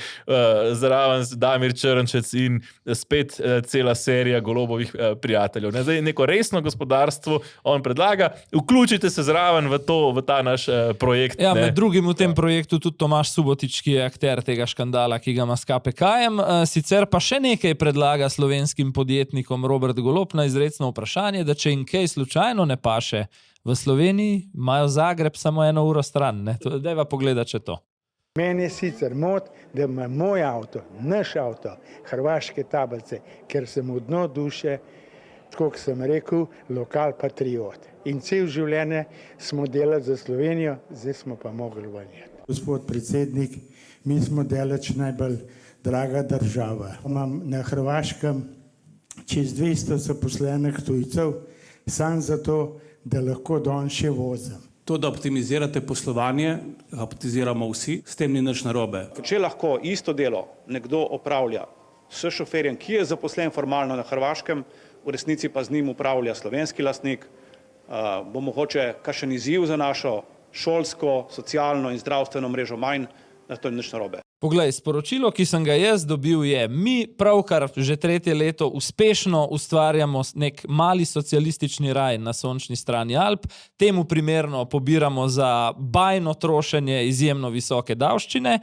zraven Damir Črnčec in spet cela serija Golobovih prijateljev. Ne, zdaj neko resno gospodarstvo on predlaga, vključite se zraven v ta naš projekt. Ja, med drugim v tem projektu tudi Tomaž Subotič, ki je akter tega škandala, ki ga ima s KPK-jem. Sicer pa še nekaj predlaga slovenskim podjetnikom Robert Golob na izrecno vprašanje, da če jim kaj slučajno ne paše v Sloveniji, imajo Zagreb samo 1 uro stran. Dajva pogledati, če to. Meni je sicer mod, da ima moj avto, naš avto, hrvaške tablice, ker sem v dno duše tako kot sem rekel, lokal patriot. In cel življenje smo delali za Slovenijo, zdaj smo pa mogli vanjeti. Gospod predsednik, mi smo daleč najbolj draga država. Imam na Hrvaškem čez 200 zaposlenih tujcev, sam zato, da lahko danes še vozim. To, da optimizirate poslovanje, optimiziramo vsi, s tem ni nič narobe. Če lahko isto delo nekdo opravlja s šoferjem, ki je zaposlen formalno na Hrvaškem, v resnici pa z njim upravlja slovenski lastnik, bo mogoče kakšen izziv za našo šolsko, socialno in zdravstveno mrežo manj, da to ni nič narobe. Poglej, sporočilo, ki sem ga jaz dobil, je, mi pravkar že 3. leto uspešno ustvarjamo nek mali socialistični raj na sončni strani Alp, temu primerno pobiramo za bajno trošenje izjemno visoke davščine,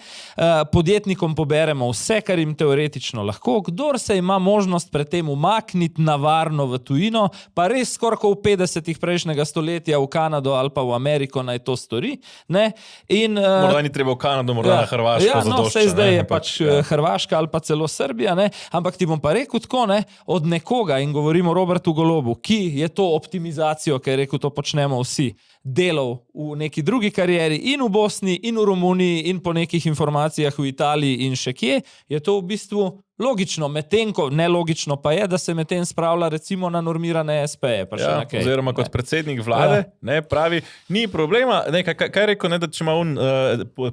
podjetnikom poberemo vse, kar jim teoretično lahko, kdor se ima možnost pred tem umakniti na varno v tujino, pa res skoraj v 50-ih prejšnjega stoletja v Kanado ali pa v Ameriko naj to stori. Ne? In, morda ni treba v Kanado, morda na Hrvaško. Vse zdaj je pač Hrvaška ali pa celo Srbija, ne? Ampak ti bom pa rekel tako, ne? Od nekoga, in govorimo o Robertu Golobu, ki je to optimizacijo, ker je rekel, to počnemo vsi, delal v neki drugi karieri in v Bosni, in v Romuniji, in po nekih informacijah v Italiji in še kje, je to v bistvu logično, medtem ko nelogično pa je, da se medtem spravlja recimo na normirane SP-je. Pa ja, oziroma kot predsednik vlade, ne, pravi, ni problema, ne, kaj je rekel, ne, da če ima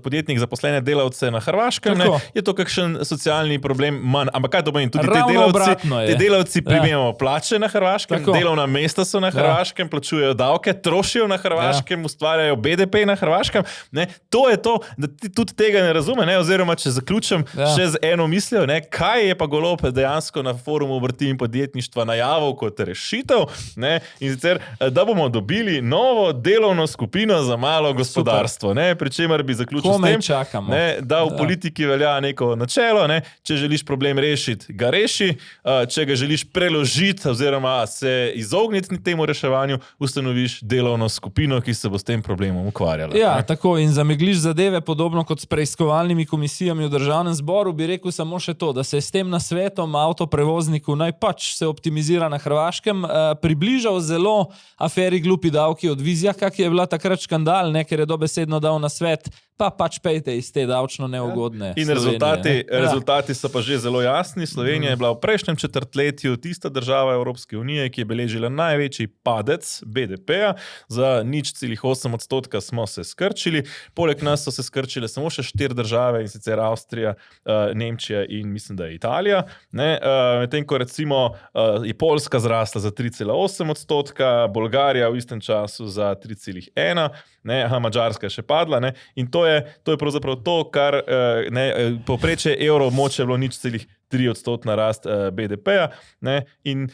podjetnik zaposlene delavce na Hrvaškem, ne, je to kakšen socialni problem manj, ampak kaj to pomeni, tudi te delavci primemo plače na Hrvaškem, delovna mesta so na Hrvaškem, plačujejo davke, trošijo na Hrvaškem, ustvarjajo BDP na Hrvaškem, ne, to je to, da ti tudi tega ne razume, ne, oziroma če zaključim še z eno mislijo, ne, kaj je pa Golob dejansko na forumu obrti in podjetništva najavil kot rešitev, ne? In sicer, da bomo dobili novo delovno skupino za malo gospodarstvo, ne? Pri čemer bi zaključil s tem, ne? Da v politiki velja neko načelo, ne? Če želiš problem rešiti, ga reši, če ga želiš preložiti oziroma se izogniti temu reševanju, ustanoviš delovno skupino, ki se bo s tem problemom ukvarjala. Ja, ne? Tako, in zamegliš zadeve, podobno kot s preiskovalnimi komisijami v Državnem zboru, bi rekel samo še to, da se s tem nasvetom avtoprevozniku naj pač se optimizira na Hrvaškem, približal zelo aferi glupi davki od Vizjaka, ki je bila takrat škandal, ne, ker je dobesedno dal nasvet, pa pač pejte iz te davčno neugodne in rezultati so pa že zelo jasni. Slovenija je bila v prejšnjem četrtletju tista država Evropske unije, ki je beležila največji padec BDP-ja, za 0,8% smo se skrčili, poleg nas so se skrčile samo še 4 države, in sicer Avstrija, Nemčija in mislim, da je Italija, ne, medtem ko recimo je Poljska zrasla za 3,8%, Bolgarija v istem času za 3,1%, ne, Madžarska je še padla, ne, in to je pravzaprav to, kar povprečje evroobmočja je bilo 0,3% rast BDP-ja, ne, in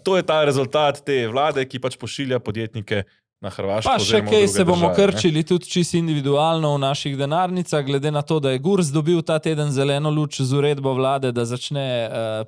to je ta rezultat te vlade, ki pač pošilja podjetnike na Hrvaško. Pa še kaj se bomo krčili tudi čisto individualno v naših denarnicah, glede na to, da je Gurs dobil ta teden zeleno luč z uredbo vlade, da začne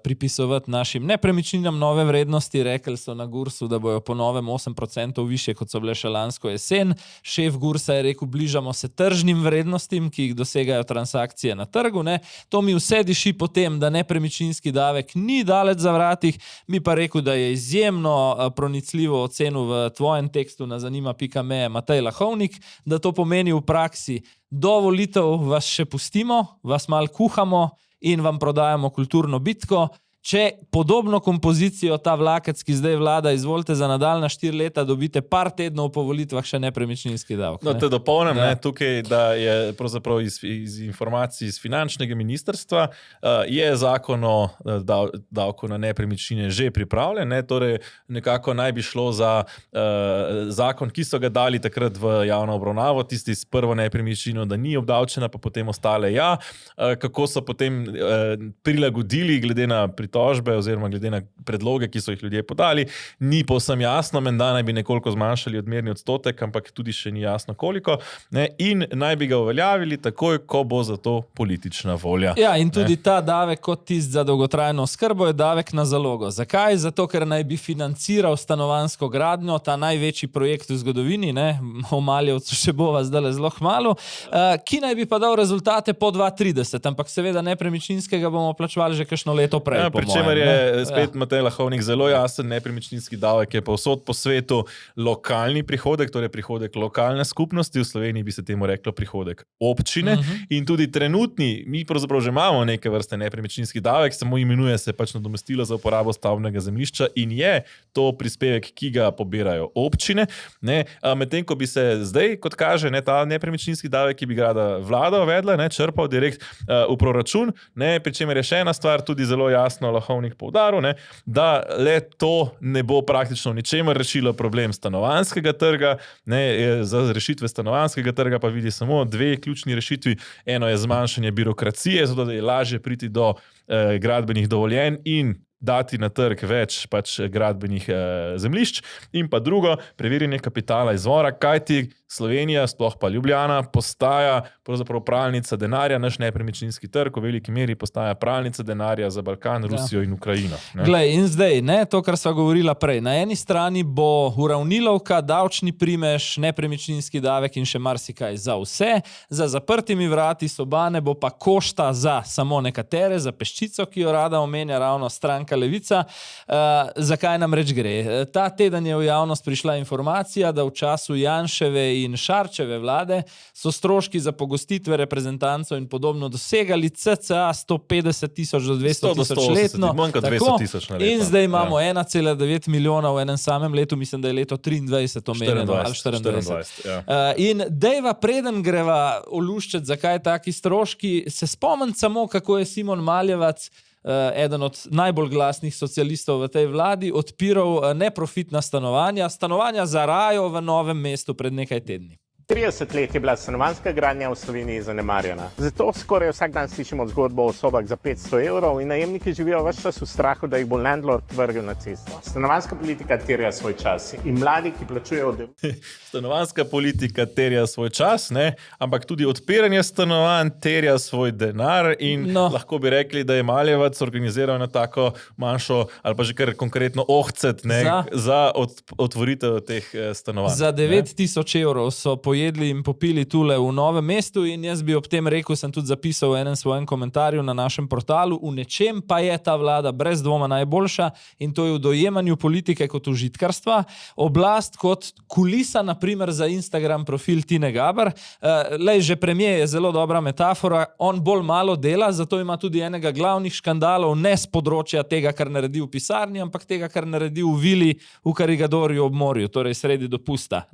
pripisovati našim nepremičninam nove vrednosti. Rekli so na Gursu, da bojo po novem 8% više, kot so bile še lansko jesen. Šef Gursa je rekel, bližamo se tržnim vrednostim, ki jih dosegajo transakcije na trgu. Ne? To mi vse diši po tem, da nepremičninski davek ni daleč za vratih, bi pa rekel, da je izjemno pronicljivo ocenil v tvojem tekstu na zanima.me Matej Lahovnik, da to pomeni v praksi, do volitev vas še pustimo, vas malo kuhamo in vam prodajamo kulturno bitko. Če podobno kompozicijo ta vlakec, ki zdaj vlada, izvolite za nadaljna 4 leta, dobite par tednov po volitvah še nepremičninski davek. No, te dopolnem, ne, tukaj, da je pravzaprav iz informacij iz finančnega ministrstva je zakon o davku na nepremičnine že pripravljen, ne, torej nekako naj bi šlo za zakon, ki so ga dali takrat v javno obravnavo, tisti s prvo nepremičnino, da ni obdavčena, pa potem ostale ja, kako so potem prilagodili glede na pritožbe oziroma glede na predloge, ki so jih ljudje podali, ni povsem jasno, menda naj bi nekoliko zmanjšali odmerni odstotek, ampak tudi še ni jasno koliko, ne, in naj bi ga uveljavili takoj, ko bo za to politična volja. Ja, in tudi ta davek kot tist za dolgotrajno oskrbo je davek na zalogo. Zakaj? Zato, ker naj bi financiral stanovanjsko gradnjo, ta največji projekt v zgodovini, ne, o Maljevcu še bova zdaj zelo hmalu, ki naj bi pa dal rezultate po 2030, ampak seveda nepremičninskega bomo plačevali že kakšno leto prej. Pričemer je spet Matej Lahovnik zelo jasen, nepremičninski davek je povsod po svetu lokalni prihodek, torej prihodek lokalne skupnosti, v Sloveniji bi se temu reklo prihodek občine in tudi trenutni, mi pravzaprav že imamo neke vrste nepremičninski davek, samo imenuje se pač nadomestilo za uporabo stavbnega zemljišča in je to prispevek, ki ga pobirajo občine. Medtem, ko bi se zdaj, kot kaže, ta nepremičninski davek, ki bi ga rada vlada uvedla, črpal direkt v proračun, pri čemer je še ena stvar, tudi zelo jasno Lahovnik poudaril, da le to ne bo praktično ničemer rešilo problem stanovanjskega trga, za rešitve stanovanjskega trga pa vidi samo dve ključni rešitvi. Eno je zmanjšanje birokracije, zato da je lažje priti do gradbenih dovoljenj in dati na trg več pač gradbenih zemljišč, in pa drugo, preverjanje kapitala izvora, kajti Slovenija, sploh pa Ljubljana, postaja pravzaprav pralnica denarja, naš nepremičninski trg v veliki meri postaja pralnica denarja za Balkan, Rusijo in Ukrajino. Glej, in zdaj, to, kar sva govorila prej, na eni strani bo uravnilovka, davčni primež, nepremičninski davek in še marsikaj za vse, za zaprtimi vrati sobane bo pa košta za samo nekatere, za peščico, ki jo rada omenja ravno stranka Levica. Zakaj nam reč gre? Ta teden je v javnost prišla informacija, da v času Janševe in Šarčeve vlade so stroški za pogostitve reprezentancov in podobno dosegali cca 150,000 do 200,000 letno. In zdaj imamo 1,9 milijona v enem samem letu, mislim, da je leto 23 omenjeno, ali 24. In dejva, preden greva oluščet, zakaj taki stroški, se spomnim samo, kako je Simon Maljevac, eden od najbolj glasnih socialistov v tej vladi, odpiral neprofitna stanovanja za Rajo v Novem mestu pred nekaj tedni. 30 let je bila stanovanjska gradnja v Sloveniji zanemarjena. Zato skoraj vsak dan slišimo zgodbo o sobah za 500 evrov in najemniki živijo ves čas v strahu, da jih bo landlord vrgel na cesto. Stanovanjska politika terja svoj čas in mladi, ki plačujejo Stanovanjska politika terja svoj čas, ampak tudi odpiranje stanovanj terja svoj denar in lahko bi rekli, da je Maljevac organiziral na tako manjšo ali pa že kar konkretno ohcet za otvoritev teh stanovanj. Za 9,000 evrov so pojedli in popili tule v Novem mestu in jaz bi ob tem rekel, sem tudi zapisal v enem svojem komentarju na našem portalu, v nečem pa je ta vlada brez dvoma najboljša in to je v dojemanju politike kot užitkarstva, oblast kot kulisa, naprimer za Instagram profil Tine Gaber. Že premier je zelo dobra metafora, on bolj malo dela, zato ima tudi enega glavnih škandalov, ne z področja tega, kar naredi v pisarni, ampak tega, kar naredi v vili v Karigadorju ob morju, torej sredi dopusta.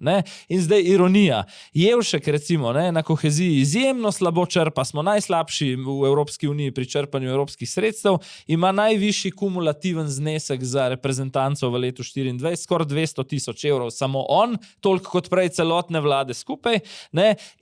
In zdaj ironija. Jevšek, recimo, na koheziji izjemno slabo črpa, smo najslabši v Evropski uniji pri črpanju evropskih sredstev, ima najvišji kumulativen znesek za reprezentanco v letu 2024, skoraj 200,000 evrov, samo on, toliko kot prej celotne vlade skupaj.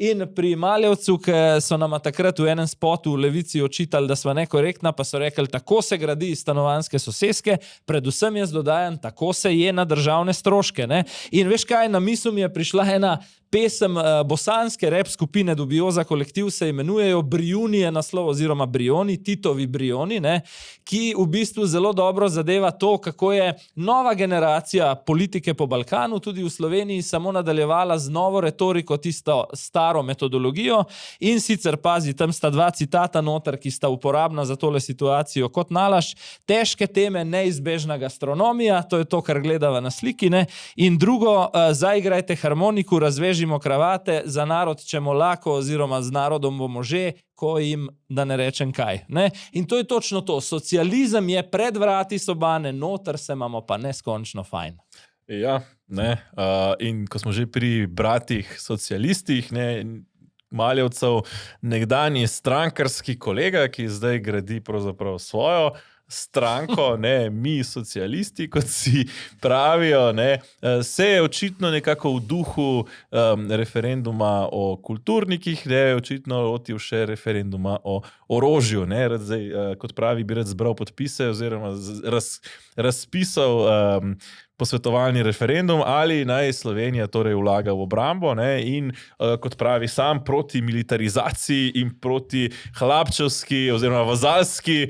In pri Maljevcu, ki so nama takrat v enem spotu v Levici očitali, da sva nekorektna, pa so rekli, tako se gradi stanovanjske soseske, predvsem jaz dodajam, tako se je na državne stroške. In veš kaj, na misel mi je prišla ena pesem bosanske rap skupine Dubioza kolektiv, se imenujejo Brijuni je naslov, oziroma Brioni, Titovi Brioni, ki v bistvu zelo dobro zadeva to, kako je nova generacija politike po Balkanu, tudi v Sloveniji, samo nadaljevala z novo retoriko, tisto staro metodologijo in sicer, pazi, tam sta dva citata noter, ki sta uporabna za tole situacijo kot nalašč, težke teme, neizbežna gastronomija, to je to, kar gledava na sliki, in drugo, zaigrajte harmoniku, razvežimo kravate, za narod čemo lako, oziroma z narodom bomo že, ko jim, da ne rečem kaj. In to je točno to. Socializem je pred vrati sobane, noter se imamo pa neskončno fajn. Ja, in ko smo že pri bratih socialistih, Maljevcev nekdanji strankarski kolega, ki zdaj gradi pravzaprav svojo stranko, mi socialisti, kot si pravijo, se je očitno nekako v duhu referenduma o kulturnikih, očitno lotil še referenduma o orožju. Zdaj, kot pravi, bi rad zbral podpise oziroma razpisal posvetovalni referendum, ali naj Slovenija torej vlaga v obrambo in kot pravi sam proti militarizaciji in proti hlapčevski oziroma vazalski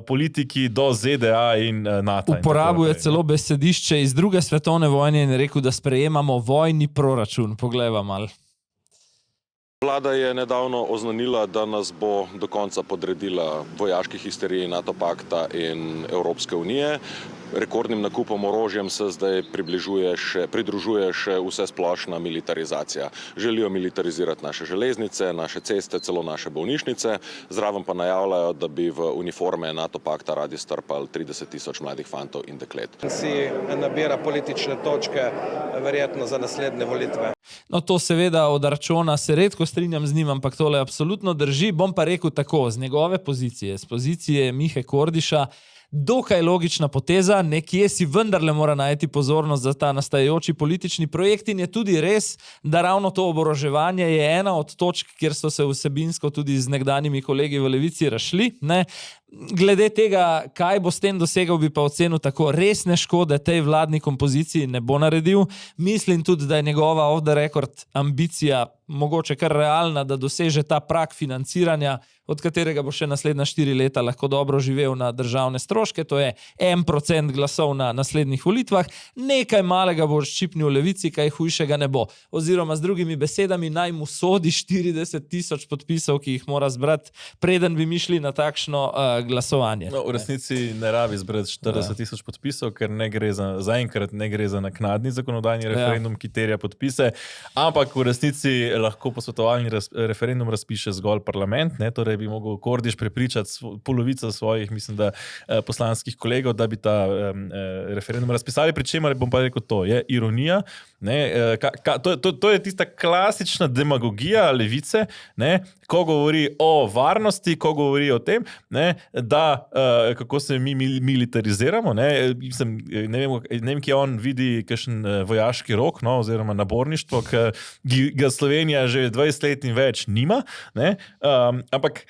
politiki do ZDA in NATO. Uporabil je celo besedišče iz druge svetovne vojne in rekel, da sprejemamo vojni proračun. Poglejva malo. Vlada je nedavno oznanila, da nas bo do konca podredila vojaški histeriji NATO pakta in Evropske unije. Rekordnim nakupom orožjem se zdaj pridružuje še vse splošna militarizacija. Želijo militarizirati naše železnice, naše ceste, celo naše bolnišnice, zraven pa najavljajo, da bi v uniforme NATO pakta radi strpali 30,000 mladih fantov in deklet. Si nabira politične točke, verjetno za naslednje volitve. No, to seveda od Arčona se redko strinjam z njim, ampak tole absolutno drži. Bom pa rekel tako, z njegove pozicije, z pozicije Mihe Kordiša, dokaj logična poteza, nekje si vendarle mora najti pozornost za ta nastajajoči politični projekt in je tudi res, da ravno to oboroževanje je ena od točk, kjer so se vsebinsko tudi z nekdanjimi kolegi v Levici razšli, ne. Glede tega, kaj bo s tem dosegal, bi pa ocenil tako, resne škode tej vladni kompoziciji ne bo naredil. Mislim tudi, da je njegova off the record ambicija mogoče kar realna, da doseže ta prag financiranja, od katerega bo še naslednja 4 leta lahko dobro živel na državne stroške, to je 1% glasov na naslednjih volitvah, nekaj malega bo ščipnil v Levici, kaj hujšega ne bo. Oziroma z drugimi besedami, naj mu sodi 40,000 podpisov, ki jih mora zbrati, preden bi mi šli na takšno glasovanje. No, v resnici ne rabi zbrati 40,000 podpisov, ker zaenkrat ne gre za naknadni zakonodajni referendum, ki terja podpise, ampak v resnici lahko posvetovalni referendum razpiše zgolj parlament, ne, torej bi mogel Kordiš prepričati polovico svojih, mislim, da poslanskih kolegov, da bi ta referendum razpisali, pri čemer bom pa rekel to, je ironija, ne, to je tista klasična demagogija Levice, ne, ko govori o varnosti, ko govori o tem, ne, da kako se mi militariziramo, ne, ne vem, ki on vidi kakšen vojaški rok, no, oziroma naborništvo, ki ga Slovenija že 20 let in več nima, ne, ampak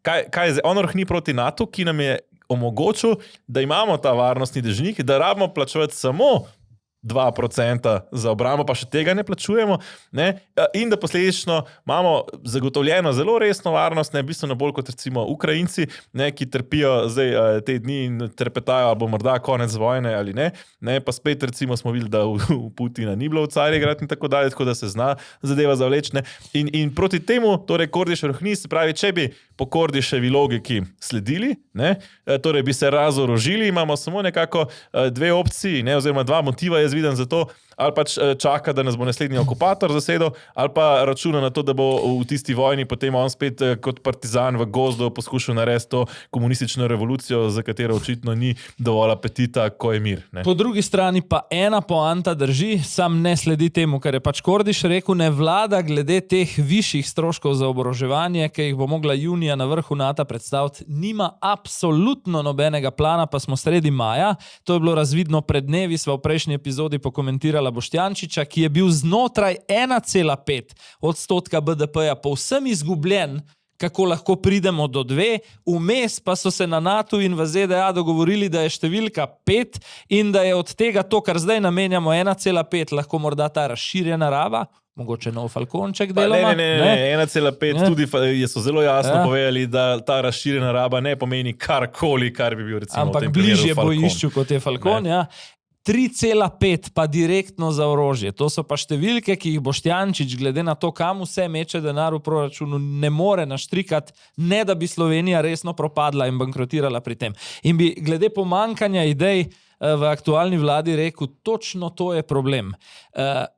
kaj je, on rohni proti NATO, ki nam je omogočil, da imamo ta varnostni dežnik, da rabimo plačevati samo 2% za obrambo, pa še tega ne plačujemo, ne? In da posledično imamo zagotovljeno zelo resno varnost, ne, bistveno bolj kot recimo Ukrajinci, ne, ki trpijo zdaj te dni in trepetajo, ali bo morda konec vojne ali ne, pa spet recimo smo videli, da v Putina ni bilo v Carigrad in tako dalje, tako da se zna zadeva zavleči, ne? In proti temu, torej Kordiš rohni, se pravi, če bi po Kordiševi logiki sledili, ne, torej bi se razorožili, imamo samo nekako dve opciji, ne, oziroma dva motiva jaz vidim za to, ali pač čaka, da nas bo naslednji okupator zasedel, ali pa računa na to, da bo v tisti vojni potem on spet kot partizan v gozdu poskušal narediti to komunistično revolucijo, za katero očitno ni dovolj apetita, ko je mir. Ne? Po drugi strani pa ena poanta drži, sam ne sledi temu, kar je pač Kordiš rekel, ne vlada glede teh višjih stroškov za oboroževanje, ki jih bo mogla junija na vrhu NATO predstaviti, nima absolutno nobenega plana, pa smo sredi maja, to je bilo razvidno pred dnevi, sva v prejšnji epizodi pokomentirala Boštjančiča, ki je bil znotraj 1,5% BDP-ja povsem izgubljen, kako lahko pridemo do 2, vmes pa so se na NATO in v ZDA dogovorili, da je številka 5 in da je od tega to, kar zdaj namenjamo 1,5, lahko morda ta razširjena raba, mogoče nov falkonček deloma. Ne, 1,5 tudi so zelo jasno povedali, da ta razširjena raba ne pomeni karkoli, kar bi bil recimo ampak v tem primeru bližje falkon. bojišču kot je falkon, ja. 3,5 pa direktno za orožje. To so pa številke, ki jih Boštjančič, glede na to, kam vse meče denar v proračunu, ne more naštrikati, ne da bi Slovenija resno propadla in bankrotirala pri tem. In bi glede pomankanja idej v aktualni vladi rekel, točno to je problem.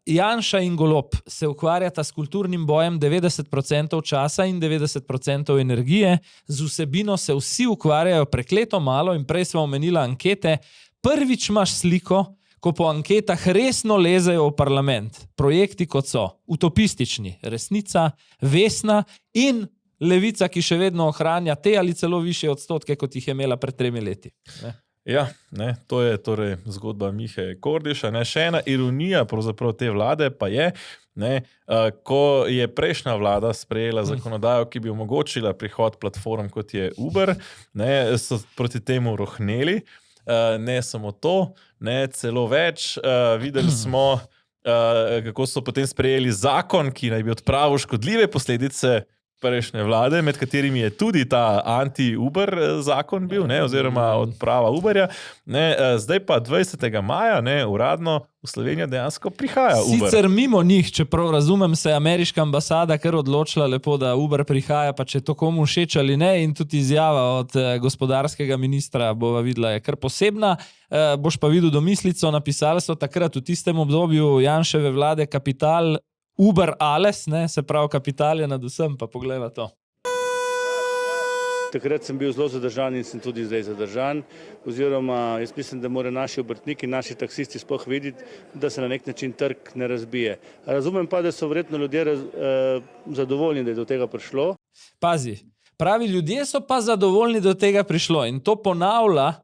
Janša in Golob se ukvarjata s kulturnim bojem 90% časa in 90% energije, z vsebino se vsi ukvarjajo prekleto malo in prej sva omenila ankete. Prvič imaš sliko, ko po anketah resno lezejo v parlament. Projekti kot so utopistični, Resnica, Vesna in Levica, ki še vedno ohranja te ali celo višje odstotke, kot jih je imela pred 3 leti. Ne? Ja, ne, to je torej zgodba Mihe Kordiša. Ne, še ena ironija pravzaprav te vlade pa je, ne, ko je prejšnja vlada sprejela zakonodajo, ki bi omogočila prihod platform, kot je Uber, ne, so proti temu rohneli. Ne samo to, ne, celo več. Videli smo, kako so potem sprejeli zakon, ki naj bi odpravil škodljive posledice prejšnje vlade, med katerimi je tudi ta anti-Uber zakon bil, ne, oziroma odprava Uberja. Ne, zdaj pa 20. maja, ne, uradno v Slovenijo dejansko prihaja Uber. Sicer mimo njih, čeprav razumem, se je ameriška ambasada kar odločila lepo, da Uber prihaja, pa če to komu všeč ali ne, in tudi izjava od gospodarskega ministra bova videla je kar posebna. Boš pa videl domislico, napisali so takrat v tistem obdobju Janševe vlade kapital Uber alles, ne, se pravi kapital je nad vsem, pa poglejva to. Takrat sem bil zelo zadržan in sem tudi zdaj zadržan, oziroma jaz mislim, da morajo naši obrtniki, naši taksisti sploh videti, da se na nek način trg ne razbije. Razumem pa, da so verjetno ljudje zadovoljni, da je do tega prišlo. Pazi, pravi ljudje so pa zadovoljni, da do tega prišlo in to ponavlja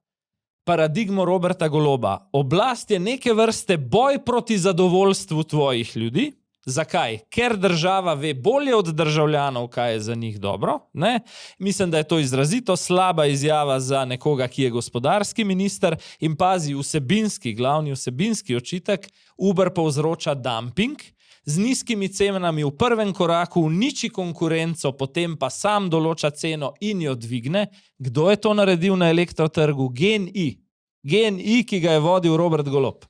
paradigmo Roberta Goloba. Oblast je neke vrste boj proti zadovoljstvu tvojih ljudi. Zakaj? Ker država ve bolje od državljanov, kaj je za njih dobro. Ne? Mislim, da je to izrazito slaba izjava za nekoga, ki je gospodarski minister in pazi vsebinski, glavni vsebinski očitek, Uber povzroča dumping, z nizkimi cenami v prvem koraku uniči konkurenco, potem pa sam določa ceno in jo dvigne. Kdo je to naredil na elektrotrgu? GEN-I. GEN-I, ki ga je vodil Robert Golob.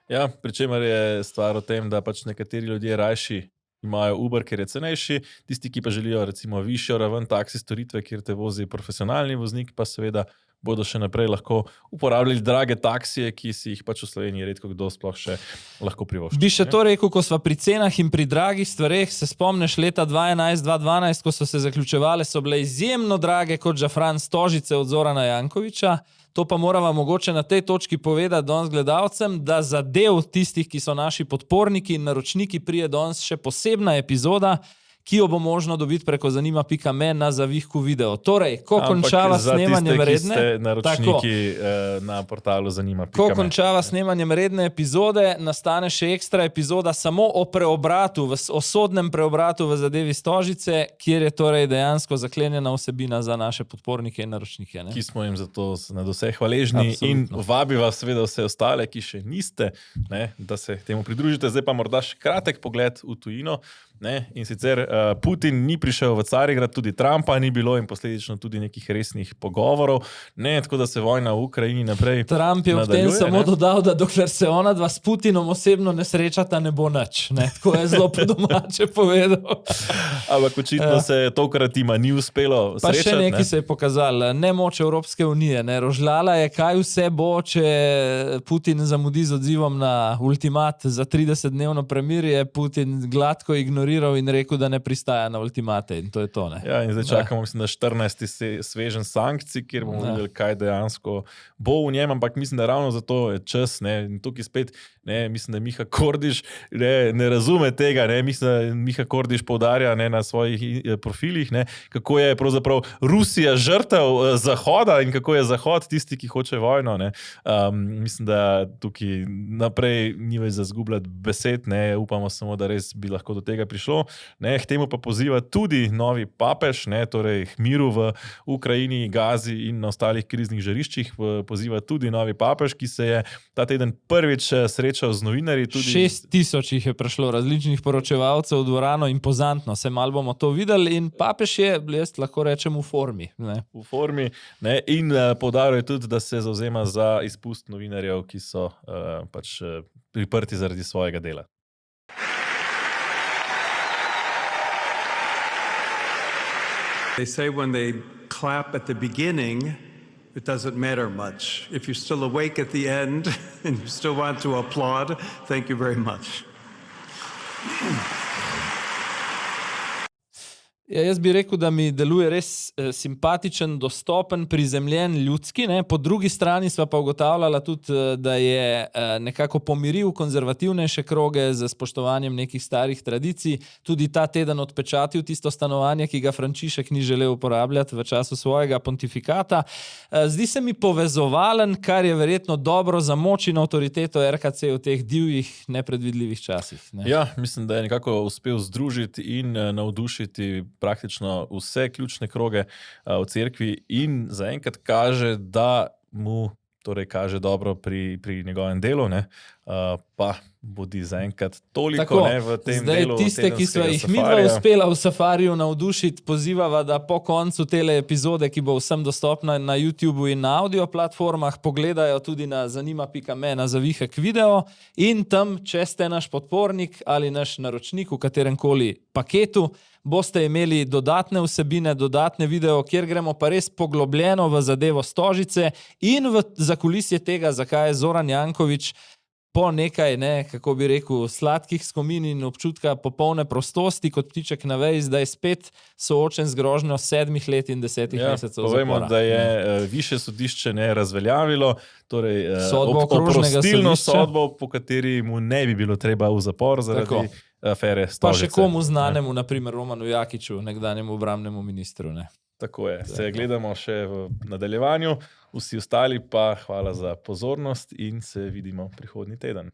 Ja, pri čemer je stvar o tem, da pač nekateri ljudje rajši imajo Uber, ker je cenejši, tisti, ki pa želijo recimo višjo raven taksi storitve, kjer te vozi profesionalni voznik, pa seveda bodo še naprej lahko uporabljali drage taksije, ki si jih pač v Sloveniji redko kdo sploh še lahko privošči. Bi še to rekel, ko sva pri cenah in pri dragih stvareh, se spomniš leta 2011-2012, ko so se zaključevale, so bile izjemno drage kot žafran stožice od Zorana Jankovića. To pa moramo mogoče na tej točki povedati danes gledalcem, da za del tistih, ki so naši podporniki in naročniki, prije danes še posebna epizoda, ki jo bo možno dobiti preko zanima.me na zavihku video. Torej, ko končava snemanje vredne... Ampak za tiste, ki ste naročniki na portalu zanima.me. Ko končava snemanje vredne epizode, nastane še ekstra epizoda samo o preobratu, o sodnem preobratu v zadevi Stožice, kjer je torej dejansko zaklenjena vsebina za naše podpornike in naročnike. Ne? Ki smo jim za to nadvse hvaležni. Absolutno. In vabiva seveda vse ostale, ki še niste, ne, da se temu pridružite. Zdaj pa morda še kratek pogled v tujino. Ne? In sicer Putin ni prišel v Carigrad, tudi Trumpa ni bilo in posledično tudi nekih resnih pogovorov. Ne, tako da se vojna v Ukrajini naprej Trump je v tem samo dodal, da dokler se ona dva s Putinom osebno ne srečata, ne bo nič. Ne? Tako je zelo po domače povedal. Ampak očitno se tokrat ima ni uspelo pa srečati. Pa še nekaj se je pokazalo. Nemoč Evropske unije. Ne? Rožljala je, kaj vse bo, če Putin zamudi z odzivom na ultimat za 30-dnevno premirje. Putin gladko ignoriral in rekel, da ne pristaja na ultimate in to je to. Ne? Ja, in zdaj čakamo, mislim, da 14. svežen sankcij, kjer bomo videli, kaj dejansko bo v njem, ampak mislim, da ravno zato je čas, ne, in tukaj spet, ne, mislim, da Miha Kordiš ne razume tega, ne, mislim, da Miha Kordiš poudarja, ne, na svojih profilih, ne, kako je pravzaprav Rusija žrtev Zahoda in kako je Zahod tisti, ki hoče vojno, ne. Mislim, da tukaj naprej ni več za zgubljati besed, ne, upamo samo, da res bi lahko do tega prišlo. Ne, k temu pa poziva tudi novi papež, ne, torej k miru v Ukrajini, Gazi in na ostalih kriznih žariščih poziva tudi novi papež, ki se je ta teden prvič srečal z novinarji. 6000 jih je prišlo, različnih poročevalcev v dvorano, impozantno, se malo bomo to videli in papež je, jaz lahko rečem, v formi. Ne. V formi, ne, in poudaril je tudi, da se zavzema za izpust novinarjev, ki so pač priprti zaradi svojega dela. They say when they clap at the beginning, it doesn't matter much. If you're still awake at the end and you still want to applaud, thank you very much. Ja, jaz bi rekel, da mi deluje res simpatičen, dostopen, prizemljen, ljudski. Ne? Po drugi strani sva pa ugotavljala tudi, da je nekako pomiril konzervativnejše kroge z spoštovanjem nekih starih tradicij. Tudi ta teden odpečatil tisto stanovanje, ki ga Frančišek ni želel uporabljati v času svojega pontifikata. Zdi se mi povezovalen, kar je verjetno dobro za moč in avtoriteto RKC v teh divjih, nepredvidljivih časih. Ne? Ja, mislim, da je nekako uspel združiti in navdušiti praktično vse ključne kroge v cerkvi in zaenkrat kaže, da mu torej kaže dobro pri njegovem delu, ne? Pa bodi zaenkrat toliko Tako, v tem zdaj delu. Tiste, ki sva jih midva uspela v Safariju navdušiti, pozivava, da po koncu tele epizode, ki bo vsem dostopna na YouTubeu in na audio platformah, pogledajo tudi na zanima.me na Zavihek video in tam, če ste naš podpornik ali naš naročnik v kateremkoli paketu, boste imeli dodatne vsebine, dodatne video, kjer gremo pa res poglobljeno v zadevo Stožice in v zakulisje tega, zakaj je Zoran Janković po nekaj, kako bi rekel, sladkih skomin in občutka popolne prostosti kot ptiček na veji, zdaj spet soočen z grožnjo 7 let in 10 mesecev povemo, zapora. da je višje sodišče razveljavilo, torej okrožnega oprostilno sodišča. sodbo, po kateri mu ne bi bilo treba v zapor zaradi afere Stožice. Pa še komu znanemu, naprimer Romanu Jakiču, nekdanjemu obrambnemu ministru. Tako je. Se gledamo še v nadaljevanju. Vsi ostali pa hvala za pozornost in se vidimo prihodnji teden.